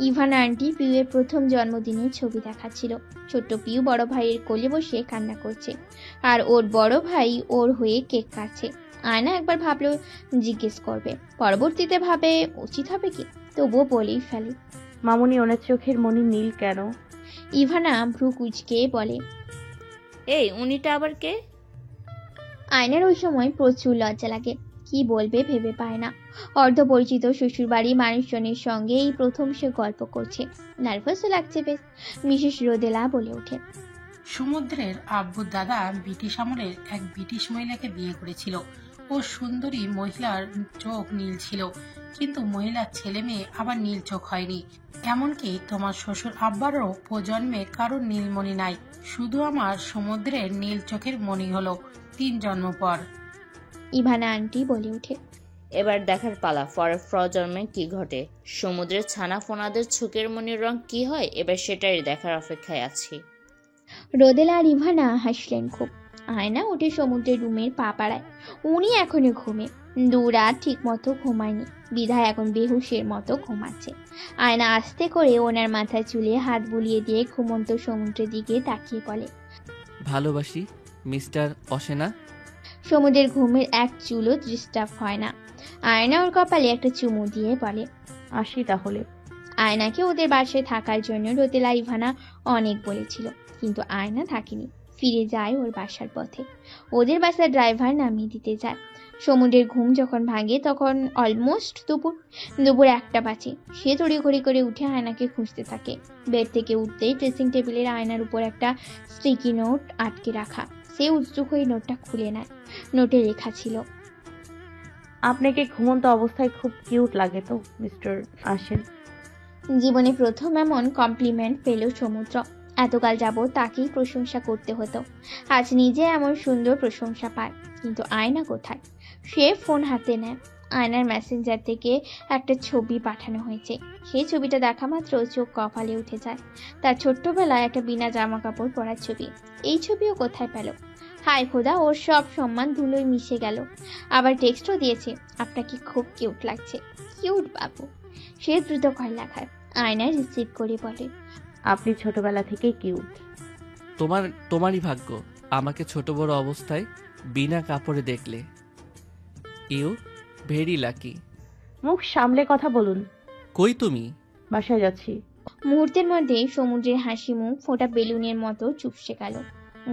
ইভানা আন্টি পিউয়ের প্রথম জন্মদিনের ছবি দেখাচ্ছিল। ছোট্ট পিউ বড় ভাইয়ের কোলে বসে কান্না করছে, আর ওর বড় ভাই ওর হয়ে কেক কাটছে। আয়না একবার ভাবলো জিজ্ঞেস করবে, পরবর্তীতে ভাবে উচিত হবে কি, তবুও বলেই ফেলে, মামুনি ওনার চোখের মনি নীল কেন? ইভানা ভ্রু কুঁচকে বলে, এই উনিটা আবার কে? আয়নার ওই সময় প্রচুর লজ্জা লাগে, কি বলবে ভেবে পায় না। অর্ধপরিচিত শ্বশুরবাড়ি মানুষজনের সঙ্গে এই প্রথম সে গল্প করছে, নার্ভাসও লাগছে বেশ। মিসেস রোদেলা বলে ওঠে, সমুদ্রের আব্বুর দাদা ব্রিটিশ আমলের এক ব্রিটিশ মহিলাকে বিয়ে করেছিল। ও সুন্দরী মহিলার চোখ নীল ছিল, কিন্তু মহিলার ছেলে মেয়ে আবার নীল চোখ হয়নি। এমনকি তোমার শ্বশুর আব্বারও প্রজন্মে কারোর নীলমণি নাই, শুধু আমার সমুদ্রের নীল চোখের মণি হলো 3 জন্ম পর। ইভানা আন্টি বলে ওঠে, এবার দেখার পালা প্রজন্মে কি ঘটে। সমুদ্রের ছানা ফোনাদের চোখের মনির রং কি হয়, এবার সেটাই দেখার অপেক্ষায় আছি। রোদেলা আর ইভানা হাসলেন খুব। আয়না উঠে সমুদ্রের রুমের পা পাড়ায়। উনি এখনো ঘুমে, 2 রাত ঠিক মতো ঘুমায়নি, বিধায় এখন বেহুশের মতো ঘুমাচ্ছে। আয়না আস্তে করে ওনার মাথায় চুলে হাত বুলিয়ে দিয়ে ঘুমন্ত সমুদ্রের দিকে তাকিয়ে বলে, ভালোবাসি মিস্টার অসেনা। সমুদ্রের ঘুমের এক চুলও ডিস্টার্ব হয় না। আয়না ওর কপালে একটা চুমু দিয়ে বলে, আসি তাহলে। আয়নাকে ওদের বাসায় থাকার জন্য রোদেলা ইভানা অনেক বলেছিল, কিন্তু আয়না থাকেনি, ফিরে যায় ওর বাসার পথে। ওদের বাসার ড্রাইভার নামিয়ে দিতে যায়। সমুদ্রের ঘুম যখন ভাঙে তখন অলমোস্ট দুপুর 1টা বাজে। সে তড়িঘড়ি করে উঠে আয়নাকে খুঁজতে থাকে। বেড থেকে উঠতেই ড্রেসিং টেবিলের আয়নার উপর একটা স্টিকি নোট আটকে রাখা। সে উৎসুক হয়ে নোটটা খুলে নেয়। নোটে লেখা ছিল, আপনাকে ঘুমন্ত অবস্থায় খুব কিউট লাগে তো মিস্টার আসেন। জীবনে প্রথম এমন কমপ্লিমেন্ট পেল সমুদ্র। এতকাল যাবৎ তাকেই প্রশংসা করতে হতো, আজ নিজে এমন সুন্দর প্রশংসা পায়। কিন্তু আয়না কোথায়? সে ফোন হাতে নেয়। আয়নার মেসেঞ্জার থেকে একটা ছবি পাঠানো হয়েছে। সেই ছবিটা দেখা মাত্র চোখ কপালে উঠে যায়। তার ছোট্টবেলায় একটা বিনা জামা কাপড় পরার ছবি। এই ছবিও কোথায় পেল? হায় খোদা, ওর সব সম্মান ধুলোয় মিশে গেল। আবার টেক্সটও দিয়েছে, আপনাকে খুব কিউট লাগছে। কিউট বাবু। সে দ্রুত কল লাগায়। আয়না রিসিভ করে বলে, আপনি ছোটবেলা থেকেই কিউট। তোমারই ভাগ্য আমাকে ছোট বড় অবস্থায় বিনা কাপড়ে দেখলে। You very lucky. মুখ সামলে কথা বলুন। কই তুমি? বাসায় যাচ্ছি। মুহূর্তের মধ্যে সমুদ্রের হাসি মুখ ফোটা বেলুনের মতো চুপসে গেল।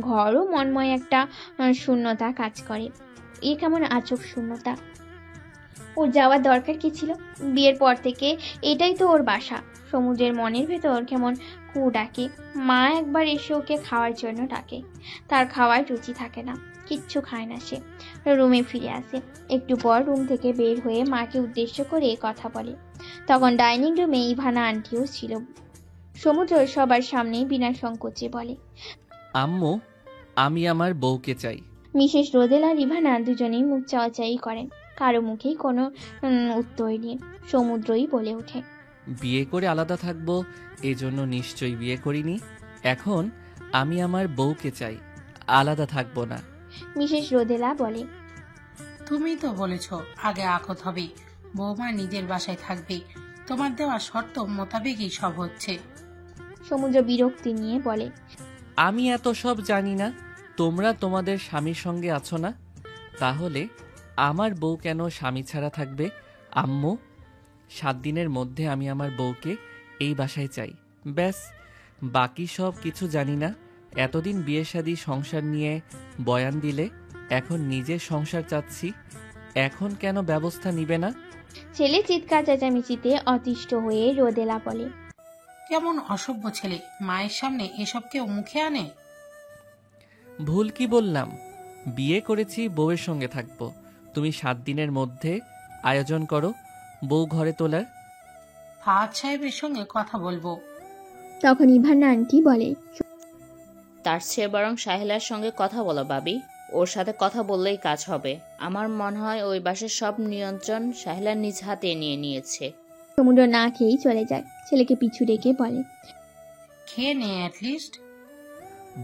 ঘরও মনময় একটা শূন্যতা কাজ করে। এ কেমন আচক শূন্যতা! ওর যাওয়ার দরকার কি ছিল? বিয়ের পর থেকে এটাই তো ওর বাসা। সমুদ্রের মনের ভেতর কেমন কু ডাকে। মা একবার এসে ওকে খাওয়ার জন্য ডাকে, তার খাওয়ার রুচি থাকে না, কিচ্ছু খায় না। সে রুমে ফিরে আসে। একটু পর রুম থেকে বের হয়ে মাকে উদ্দেশ্য করে কথা বলে। তখন ডাইনিং রুমে ইভানা আন্টিও ছিল। সমুদ্র সবার সামনে বিনা সংকোচে বলে, আম্মু আমি আমার বউকে চাই। মিসেস রোদেল আর রিভানা দুজনেই মুখ চাওয়াচাই করেন। কারো মুখেই কোনো উত্তর নেই। সমুদ্রই বলে ওঠে, বিয়ে করে আলাদা থাকবো এজন্য নিশ্চয়ই বিয়ে করিনি। এখন আমি আমার বউকে চাই, আলাদা থাকবো না। মিসেস রোদেলা বলে, তুমি তো বলেছ আগে আকত হবে, বৌমা নিজের বাসায় থাকবে, তোমার দেওয়া শর্ত মোতাবেকই সব হচ্ছে। সমুদ্র বিরক্তি নিয়ে বলে, আমি এত সব জানি না। তোমরা তোমাদের স্বামীর সঙ্গে আছো না, তাহলে আমার বউ কেন স্বামী ছাড়া থাকবে? আম্মু, 7 দিনের মধ্যে আমি আমার বউকে এই বাসায় চাই, ব্যাস। বাকি সব কিছু জানি না। এতদিন বিয়ে শাদী সংসার নিয়ে বয়ান দিলে, এখন নিজের সংসার চাচ্ছি, এখন কেন ব্যবস্থা নিবে না? ছেলে চিৎকার চেঁচামেচিতে অতিষ্ঠ হয়ে রোদেলা বলে, কেমন অসভ্য ছেলে, মায়ের সামনে এসব কেউ মুখে আনে? ভুল কি বললাম? বিয়ে করেছি, বউয়ের সঙ্গে থাকবো। তুমি 7 দিনের মধ্যে আয়োজন করো বউ ঘরে তোলার। ফাহাদ সাহেবের সঙ্গে কথা বলবো। তখন ইভানা আন্টি বলে, তার চেয়ে বরং সাহেলার সঙ্গে কথা বলো ভাবি, ওর সাথে কথা বললেই কাজ হবে। আমার মনে হয় ওই বাসার সব নিয়ন্ত্রণ সাহেলার নিজ হাতে নিয়ে নিয়েছে। সমুদ্র না খেয়েই চলে যায়। ছেলেকে পিছু রেখে বলে, খেয়ে নে অ্যাটলিস্ট।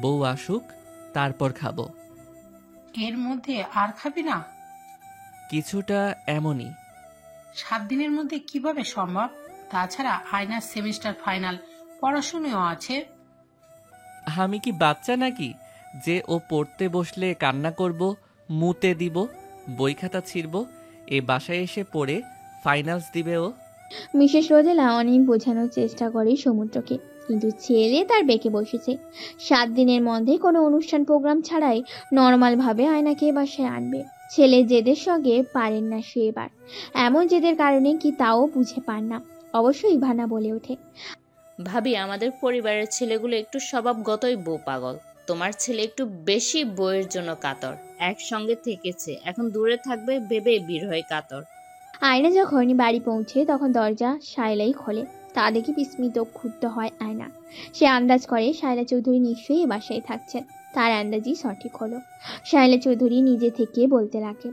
বউ আসুক, তারপর খাবো। এর মধ্যে আর খাবি না? কিছুটা এমনই। 7 দিনের মধ্যে কিভাবে সম্ভব? তাছাড়া আয়নার সেমিস্টার ফাইনাল, পড়াশুনোও আছে। আমি কি বাচ্চা নাকি যে ও পড়তে বসলে কান্না করব, মুতে দিব, বই খাতা ছিঁড়ব? এ বাসায় এসে পড়ে ফাইনালস দিবে ও। মিসেস রোদেলা অনেক বোঝানোর চেষ্টা করে সমুদ্রকে, কিন্তু ছেলে তার বেঁকে বসেছে। 7 দিনের মধ্যে কোনো অনুষ্ঠান প্রোগ্রাম ছাড়াই নর্মাল ভাবে আয়নাকে বাসায় আনবে। ছেলে জেদের সঙ্গে পারেন না সে এবার। এমন জেদের কারণে কি তাও বুঝে পান না। অবশ্যই ইভানা বলে ওঠে, ভাবি, আমাদের পরিবারের ছেলেগুলো একটু স্বভাবগতই বউ পাগল। তোমার ছেলে একটু বেশি বউয়ের জন্য কাতর। একসঙ্গে থেকেছে, এখন দূরে থাকবে ভেবে বীর হয়ে কাতর। আয়না যখন বাড়ি পৌঁছে তখন দরজা শায়লাই খোলে। তা দেখে বিস্মিত ক্ষুব্ধ হয় আয়না। সে আন্দাজ করে শায়লা চৌধুরী নিশ্চয়ই এ বাসায় থাকছেন। তার আন্দাজই সঠিক হলো। শায়লা চৌধুরী নিজে থেকে বলতে লাগে,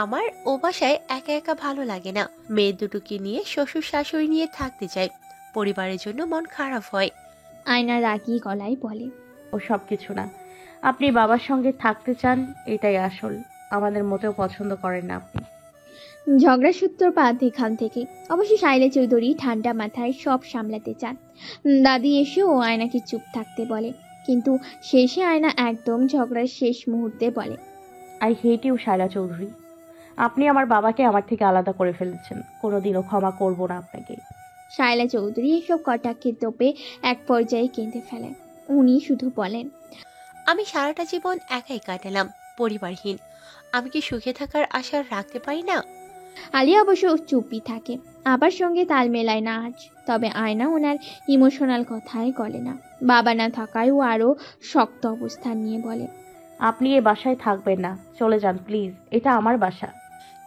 আমার ও বাসায় একা একা ভালো লাগে না। মেয়ে দুটোকে নিয়ে শ্বশুর শাশুড়ি নিয়ে থাকতে চাই, পরিবারের জন্য মন খারাপ হয়। আয়না রাগী গলায় বলে, ও সব কিছু না, আপনি বাবার সঙ্গে থাকতে চান, এটাই আসল। আমাদের মোটেও পছন্দ করেন না আপনি। ঝগড়ার সূত্রপাত এখান থেকে। অবশ্য শায়লা চৌধুরী ঠান্ডা মাথায় সব সামলাতে চান। দাদি এসেও আয়নাকে চুপ থাকতে বলে, কিন্তু শেষে আয়না একদম ঝগড়ার শেষ মুহূর্তে বলে, I hate you Shaila Chowdhury. আপনি আমার বাবাকে আমার থেকে আলাদা করে ফেলেছেন, কোনোদিনও ক্ষমা করব না আপনাকে। শায়লা চৌধুরী এসব কটাক্ষের তোপে এক পর্যায়ে কেঁদে ফেলেন। উনি শুধু বলেন, আমি সারাটা জীবন একাই কাটালাম, পরিবারহীন। আমি কি সুখে থাকার আশা রাখতে পারি না? আলিয়া অবশ্য চুপই থাকে, আবার সঙ্গে তাল মেলায় না আজ। তবে আয়না ওনার ইমোশনাল কথায় গলে না। বাবা না থাকায় ও আরো শক্ত অবস্থান নিয়ে বলে, আপনি এ বাসায় থাকবেন না, চলে যান প্লিজ, এটা আমার বাসা।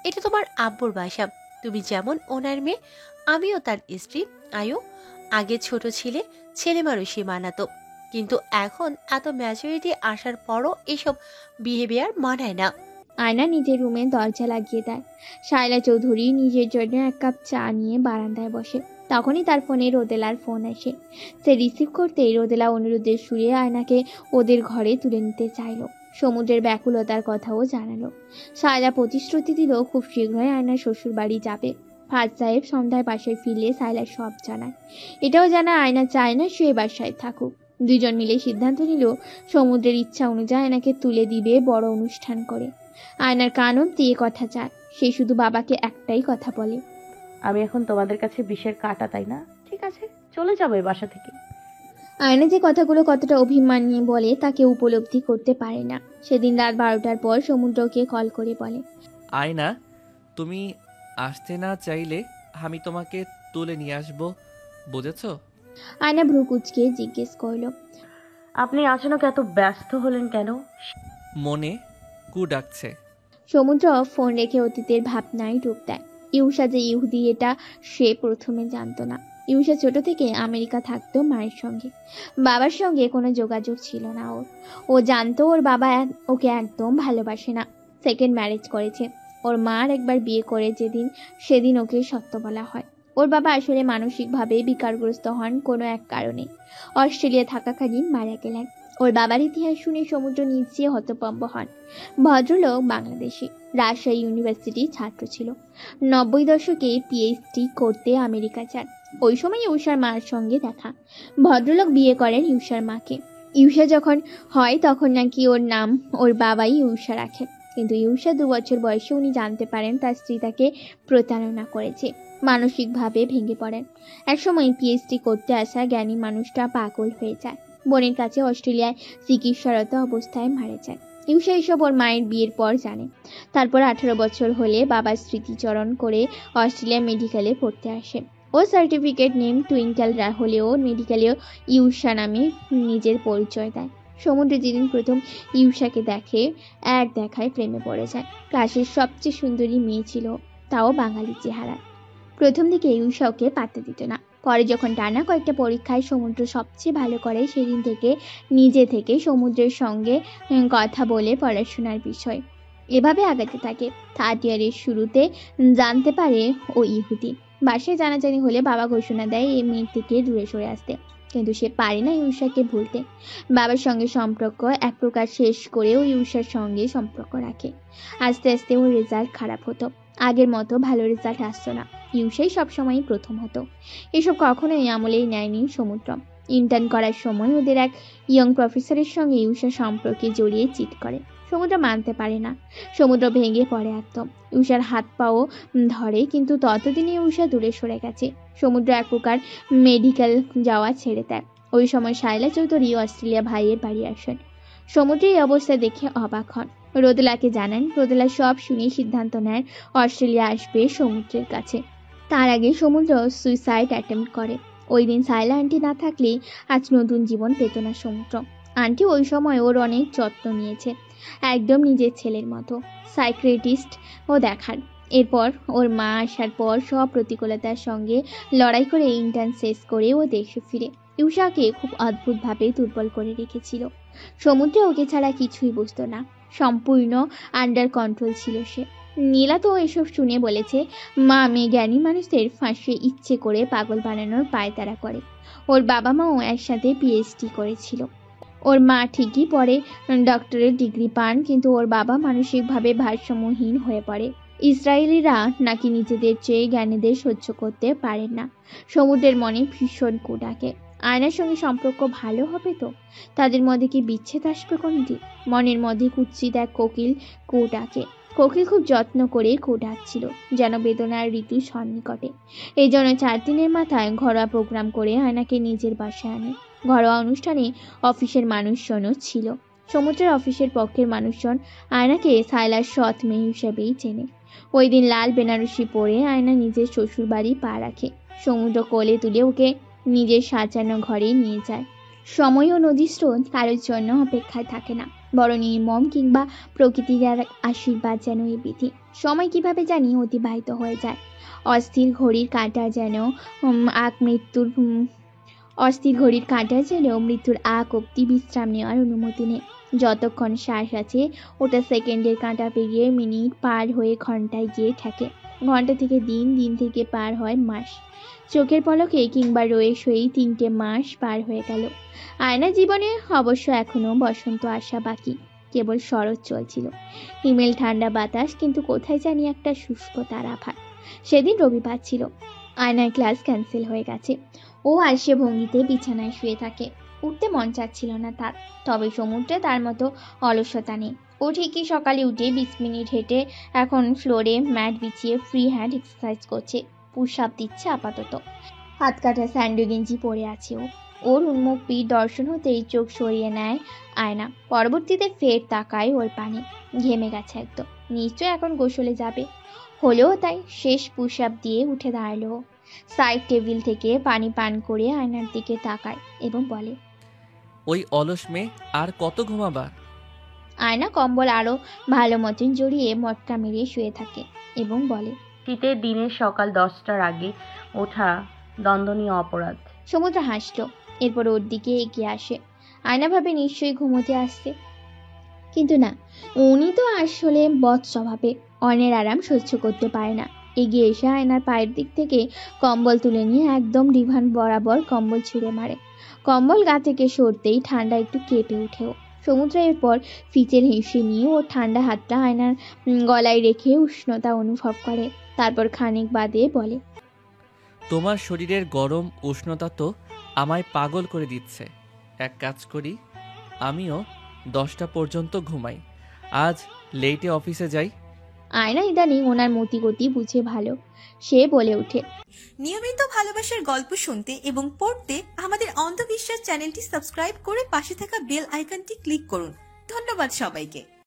এটা তোমার আব্বুর বাসা। তুমি যেমন ওনার মেয়ে, আমিও তার স্ত্রী। আয়ু, আগে ছোট ছিলে, ছেলে মানুষই মানাতো, কিন্তু এখন এত ম্যাচুরিটি আসার পরও এসব বিহেভিয়ার মানায় না। আয়না নিজের রুমে দরজা লাগিয়ে দেয়। শায়লা চৌধুরী নিজের জন্য 1 কাপ চা নিয়ে বারান্দায় বসে। তখনই তার ফোনে রোদেলার ফোন আসে। সে রিসিভ করতেই রোদেলা অনুরোধের সুরে আয়নাকে ওদের ঘরে তুলে নিতে চাইল। সমুদ্রের ব্যাকুলতার কথাও জানালো। শায়লা প্রতিশ্রুতি দিল খুব শীঘ্রই আয়নার শ্বশুর বাড়ি যাবে। ফাজ সাহেব সন্ধ্যায় বাসায় ফিরলে শায়লা সব জানায়। এটাও জানায় আয়না চায় না সে বাসায় থাকুক। দুজন মিলে সিদ্ধান্ত নিল সমুদ্রের ইচ্ছা অনুযায়ী আয়নাকে তুলে দিবে বড় অনুষ্ঠান করে। আয়নার কান অব্দি এ কথা চায়। সে শুধু বাবাকে একটাই কথা বলে, আমি এখন তোমাদের কাছে বিষের কাঁটা, তাই না? ঠিক আছে, চলে যাবো এই বাসা থেকে। আয়না যে কথাগুলো কতটা অভিমান নিয়ে বলে তাকে উপলব্ধি করতে পারে না। সেদিন রাত 12টার পর সমুদ্রকে কল করে বলে, আয়না, তুমি আসতে না চাইলে আমি তোমাকে তুলে নিয়ে আসবো, বুঝেছো? আয়না ভ্রু কুচকে জিজ্ঞেস করলো, আপনি আচানক এত ব্যস্ত হলেন কেন? মনে কু ডাকছে। সমুদ্র ফোন রেখে অতীতের ভাবনায় ডুব দেয়। ইউসা যে ইহুদি এটা সে প্রথমে জানতো না। ইউষা ছোট থেকে আমেরিকা থাকতো মায়ের সঙ্গে। বাবার সঙ্গে কোনো যোগাযোগ ছিল না ওর। ও জানতো ওর বাবা ওকে একদম ভালোবাসে না, সেকেন্ড ম্যারেজ করেছে। ওর মার একবার বিয়ে করে সেদিন ওকে সত্য বলা হয়। ওর বাবা আসলে মানসিকভাবে বিকারগ্রস্ত হন কোনো এক কারণে। অস্ট্রেলিয়া থাকাকালীন মারা গেলেন। ওর বাবার ইতিহাস শুনে সমুদ্র নিচে হতভম্ব হন। ভদ্রলোক বাংলাদেশি, রাজশাহী ইউনিভার্সিটির ছাত্র ছিল। 90 দশকে পিএইচডি করতে আমেরিকা যান। ওই সময় ইউষার মার সঙ্গে দেখা। ভদ্রলোক বিয়ে করেন ইউষার মাকে। ইউষা যখন হয় তখন নাকি ওর নাম ওর বাবাই ইউষা রাখে। কিন্তু ইউষা 2 বছর বয়সে উনি জানতে পারেন তার স্ত্রী তাকে প্রতারণা করেছে। মানসিকভাবে ভেঙে পড়েন। একসময় পিএইচডি করতে আসা জ্ঞানী মানুষটা পাগল হয়ে যায়। বোনের কাছে অস্ট্রেলিয়ায় চিকিৎসারত অবস্থায় মারা যায়। ইউষা এসব ওর মায়ের বিয়ের পর জানে। তারপর 18 বছর হলে বাবার স্মৃতিচরণ করে অস্ট্রেলিয়া মেডিকেলে পড়তে আসে। ও সার্টিফিকেট নেম টুইঙ্কেল হলেও মেডিকেলেও ইউষা নামে নিজের পরিচয় দেয়। সমুদ্র যেদিন প্রথম ইউষাকে দেখে, এক দেখায় প্রেমে পড়ে যায়। ক্লাসের সবচেয়ে সুন্দরী মেয়ে ছিল, তাও বাঙালি চেহারা। প্রথম দিকে ইউষা ওকে পাত্তা দিত না। পরে যখন টানা কয়েকটা পরীক্ষায় সমুদ্র সবচেয়ে ভালো করে, সেদিন থেকে নিজে থেকে সমুদ্রের সঙ্গে কথা বলে পড়াশোনার বিষয় এভাবে আগাতে থাকে। 3rd ইয়ারের শুরুতে জানতে পারে ও ইহুদি। বাসায় জানাজানি হলে বাবা ঘোষণা দেয় এই মেয়ের থেকে দূরে সরে আসতে, কিন্তু সে পারে না ইউষাকে ভুলতে। বাবার সঙ্গে সম্পর্ক এক প্রকার শেষ করেও ইউষার সঙ্গে সম্পর্ক রাখে। আস্তে আস্তে ওর রেজাল্ট খারাপ হতো, আগের মতো ভালো রেজাল্ট আসতো না। ইউষাই সবসময় প্রথম হতো। এসব কখনোই আমলেই নেয়নি সমুদ্র। ইন্টার্ন করার সময় ওদের এক ইয়ং প্রফেসরের সঙ্গে ইউষা সম্পর্কে জড়িয়ে চিট করে। সমুদ্র মানতে পারে না। সমুদ্র ভেঙে পড়ে একদম। ইউষার হাত পাও ধরে, কিন্তু ততদিনে ইউষা দূরে সরে গেছে। সমুদ্র এক প্রকার মেডিকেল যাওয়া ছেড়ে দেয়। ওই সময় শায়লা চৌধুরী অস্ট্রেলিয়া ভাইয়ের বাড়ি আসেন। সমুদ্রের এই অবস্থা দেখে অবাক হন। রোদেলাকে জানান। রোদেলা সব শুনে সিদ্ধান্ত নেয় অস্ট্রেলিয়া আসবে সমুদ্রের কাছে। তার আগে সমুদ্র সুইসাইড অ্যাটেম্প্ট করে। ওই দিন শায়লা আন্টি না থাকলে আজ নতুন জীবন পেত না সমুদ্র। আন্টি ওই সময় ওর অনেক যত্ন নিয়েছে, একদম নিজের ছেলের মতো। সাইকিয়াট্রিস্ট ও দেখান। এরপর ওর মা আসার পর সব প্রতিকূলতার সঙ্গে লড়াই করে ইন্টার্ন শেষ করে ও দেশে ফিরে ইউষাকে খুব অদ্ভুতভাবে দুর্বল করে রেখেছিল। সমুদ্রে ওকে ছাড়া কিছুই বুঝতো না, সম্পূর্ণ আন্ডার কন্ট্রোল ছিল সে। নীলা তো এসব শুনে বলেছে, মা মেয়ে জ্ঞানী মানুষদের ফাঁসিয়ে ইচ্ছে করে পাগল বানানোর পায়তারা করে। ওর বাবা মাও একসাথে পিএইচডি করেছিল। ওর মা ঠিকই পরে ডক্টরেট ডিগ্রি পান, কিন্তু ওর বাবা মানসিকভাবে ভারসাম্যহীন হয়ে পড়ে। ইসরায়েলিরা নাকি নিজেদের চেয়ে জ্ঞানীদের সহ্য করতে পারেন না। সমুদ্রের মনে ভীষণ কুটাকে। আয়নার সঙ্গে সম্পর্ক ভালো হবে তো তাদের মধ্যে কি বিচ্ছেদ আসবে কোনদিন? মনের মধ্যে কুৎসিত এক কোকিল কুটাকে। কোকিল খুব যত্ন করে কুটাচ্ছিল, যেন বেদনার ঋতু সন্নিকটে। এই জন্য 4 দিনের মাথায় ঘরোয়া প্রোগ্রাম করে আয়নাকে নিজের বাসায় আনে। ঘরোয়া অনুষ্ঠানে অফিসের মানুষজনও ছিল। সমুদ্রের অফিসের পক্ষের মানুষজন আয়নাকে শায়লার সৎ মেয়ে হিসেবেই চেনে। ওই দিন লাল বেনারসি পরে আয়না নিজের শ্বশুর বাড়ি পা রাখে। সমুদ্র কোলে তুলে ওকে নিজের সাজানো ঘরে নিয়ে যায়। সময় ও নদীর স্রোত কারোর জন্য অপেক্ষায় থাকে না, বড় নির্মম কিংবা প্রকৃতির আশীর্বাদ যেন এই বিধি। সময় কিভাবে জানি অতিবাহিত হয়ে যায়। অস্থির ঘড়ির কাঁটা যেন মৃত্যুর আগ অব্দি বিশ্রাম নেওয়ার অনুমতি নেই। যতক্ষণ শ্বাস আছে ওটা সেকেন্ডের কাঁটা পেরিয়ে মিনিট পার হয়ে ঘন্টায় গিয়ে ঠেকে। ঘন্টা থেকে দিন, দিন থেকে পার হয় মাস। চোখের পলকে কিংবা রয়ে সয়েই 3টে মাস পার হয়ে গেল। আয়না জীবনে অবশ্য এখনো বসন্ত আসা বাকি, কেবল শরৎ চলছিল। হিমেল ঠান্ডা বাতাস, কিন্তু কোথায় জানি একটা শুষ্কতার আভাস। সেদিন রবিবার ছিল। আয়নার ক্লাস ক্যান্সেল হয়ে গেছে। ও আলসে ভঙ্গিতে বিছানায় শুয়ে থাকে। উঠতে মন চাচ্ছিল না তার। তবে সমুদ্রে তার মতো অলসতা নেই। ও ঠিকই সকালে উঠে 20 মিনিট হেঁটে এখন ফ্লোরে ম্যাট বিছিয়ে ফ্রি হ্যান্ড এক্সারসাইজ করছে। পুশ আপ দিচ্ছে আপাতত। হাত কাটা স্যান্ডো গেঞ্জি পরে আছে ও। ওর উন্মুখ পিঠ দর্শন হতেই চোখ সরিয়ে নেয় আয়না। পরবর্তীতে ফের তাকায় ওর পানে। ঘেমে গেছে একদম, নিশ্চয় এখন গোসলে যাবে। হলেও তাই শেষ পুশ আপ দিয়ে উঠে দাঁড়ালো। সাইড টেবিল থেকে পানি পান করে আয়নার দিকে তাকায় এবং বলে, ওই অলস মেয়ে আর কত ঘুমাবা? আয়না কম্বল আরো ভালো মতন জড়িয়ে মটকা মেরে শুয়ে থাকে এবং বলে, শীতের দিনে সকাল 10টার আগে ওঠা দণ্ডনীয় অপরাধ। সমুদ্র হাসল, এরপর ওর দিকে এগিয়ে আসে। আয়না ভাবে নিশ্চয়ই ঘুমোতে আসছে, কিন্তু না, উনি তো আসলে বদ স্বভাবে, অন্যের আরাম সহ্য করতে পারে না। এগিয়ে এসে আয়নার পায়ের দিক থেকে কম্বল তুলে নিয়ে একদম ডিভান বরাবর কম্বল ছুঁড়ে মারে। কম্বল গা থেকে সরতেই ঠান্ডা একটু কেঁপে উঠেও। সমুদ্র এরপর ফিচের হেসে নিয়ে ওর ঠান্ডা হাতটা আয়নার গলায় রেখে উষ্ণতা অনুভব করে। তারপর খানিক বাদে বলে, তোমার শরীরের গরম উষ্ণতা তো আমায় পাগল করে দিচ্ছে। এক কাজ করি, আমিও 10টা পর্যন্ত ঘুমাই, আজ লেটে অফিসে যাই। আয়না ইদানিং ওনার মতি গতি বুঝে ভালো, সে বলে ওঠে, নিয়মিত ভালোবাসার গল্প শুনতে এবং পড়তে আমাদের অন্ধবিশ্বাস চ্যানেলটি সাবস্ক্রাইব করে পাশে থাকা বেল আইকনটি ক্লিক করুন। ধন্যবাদ সবাইকে।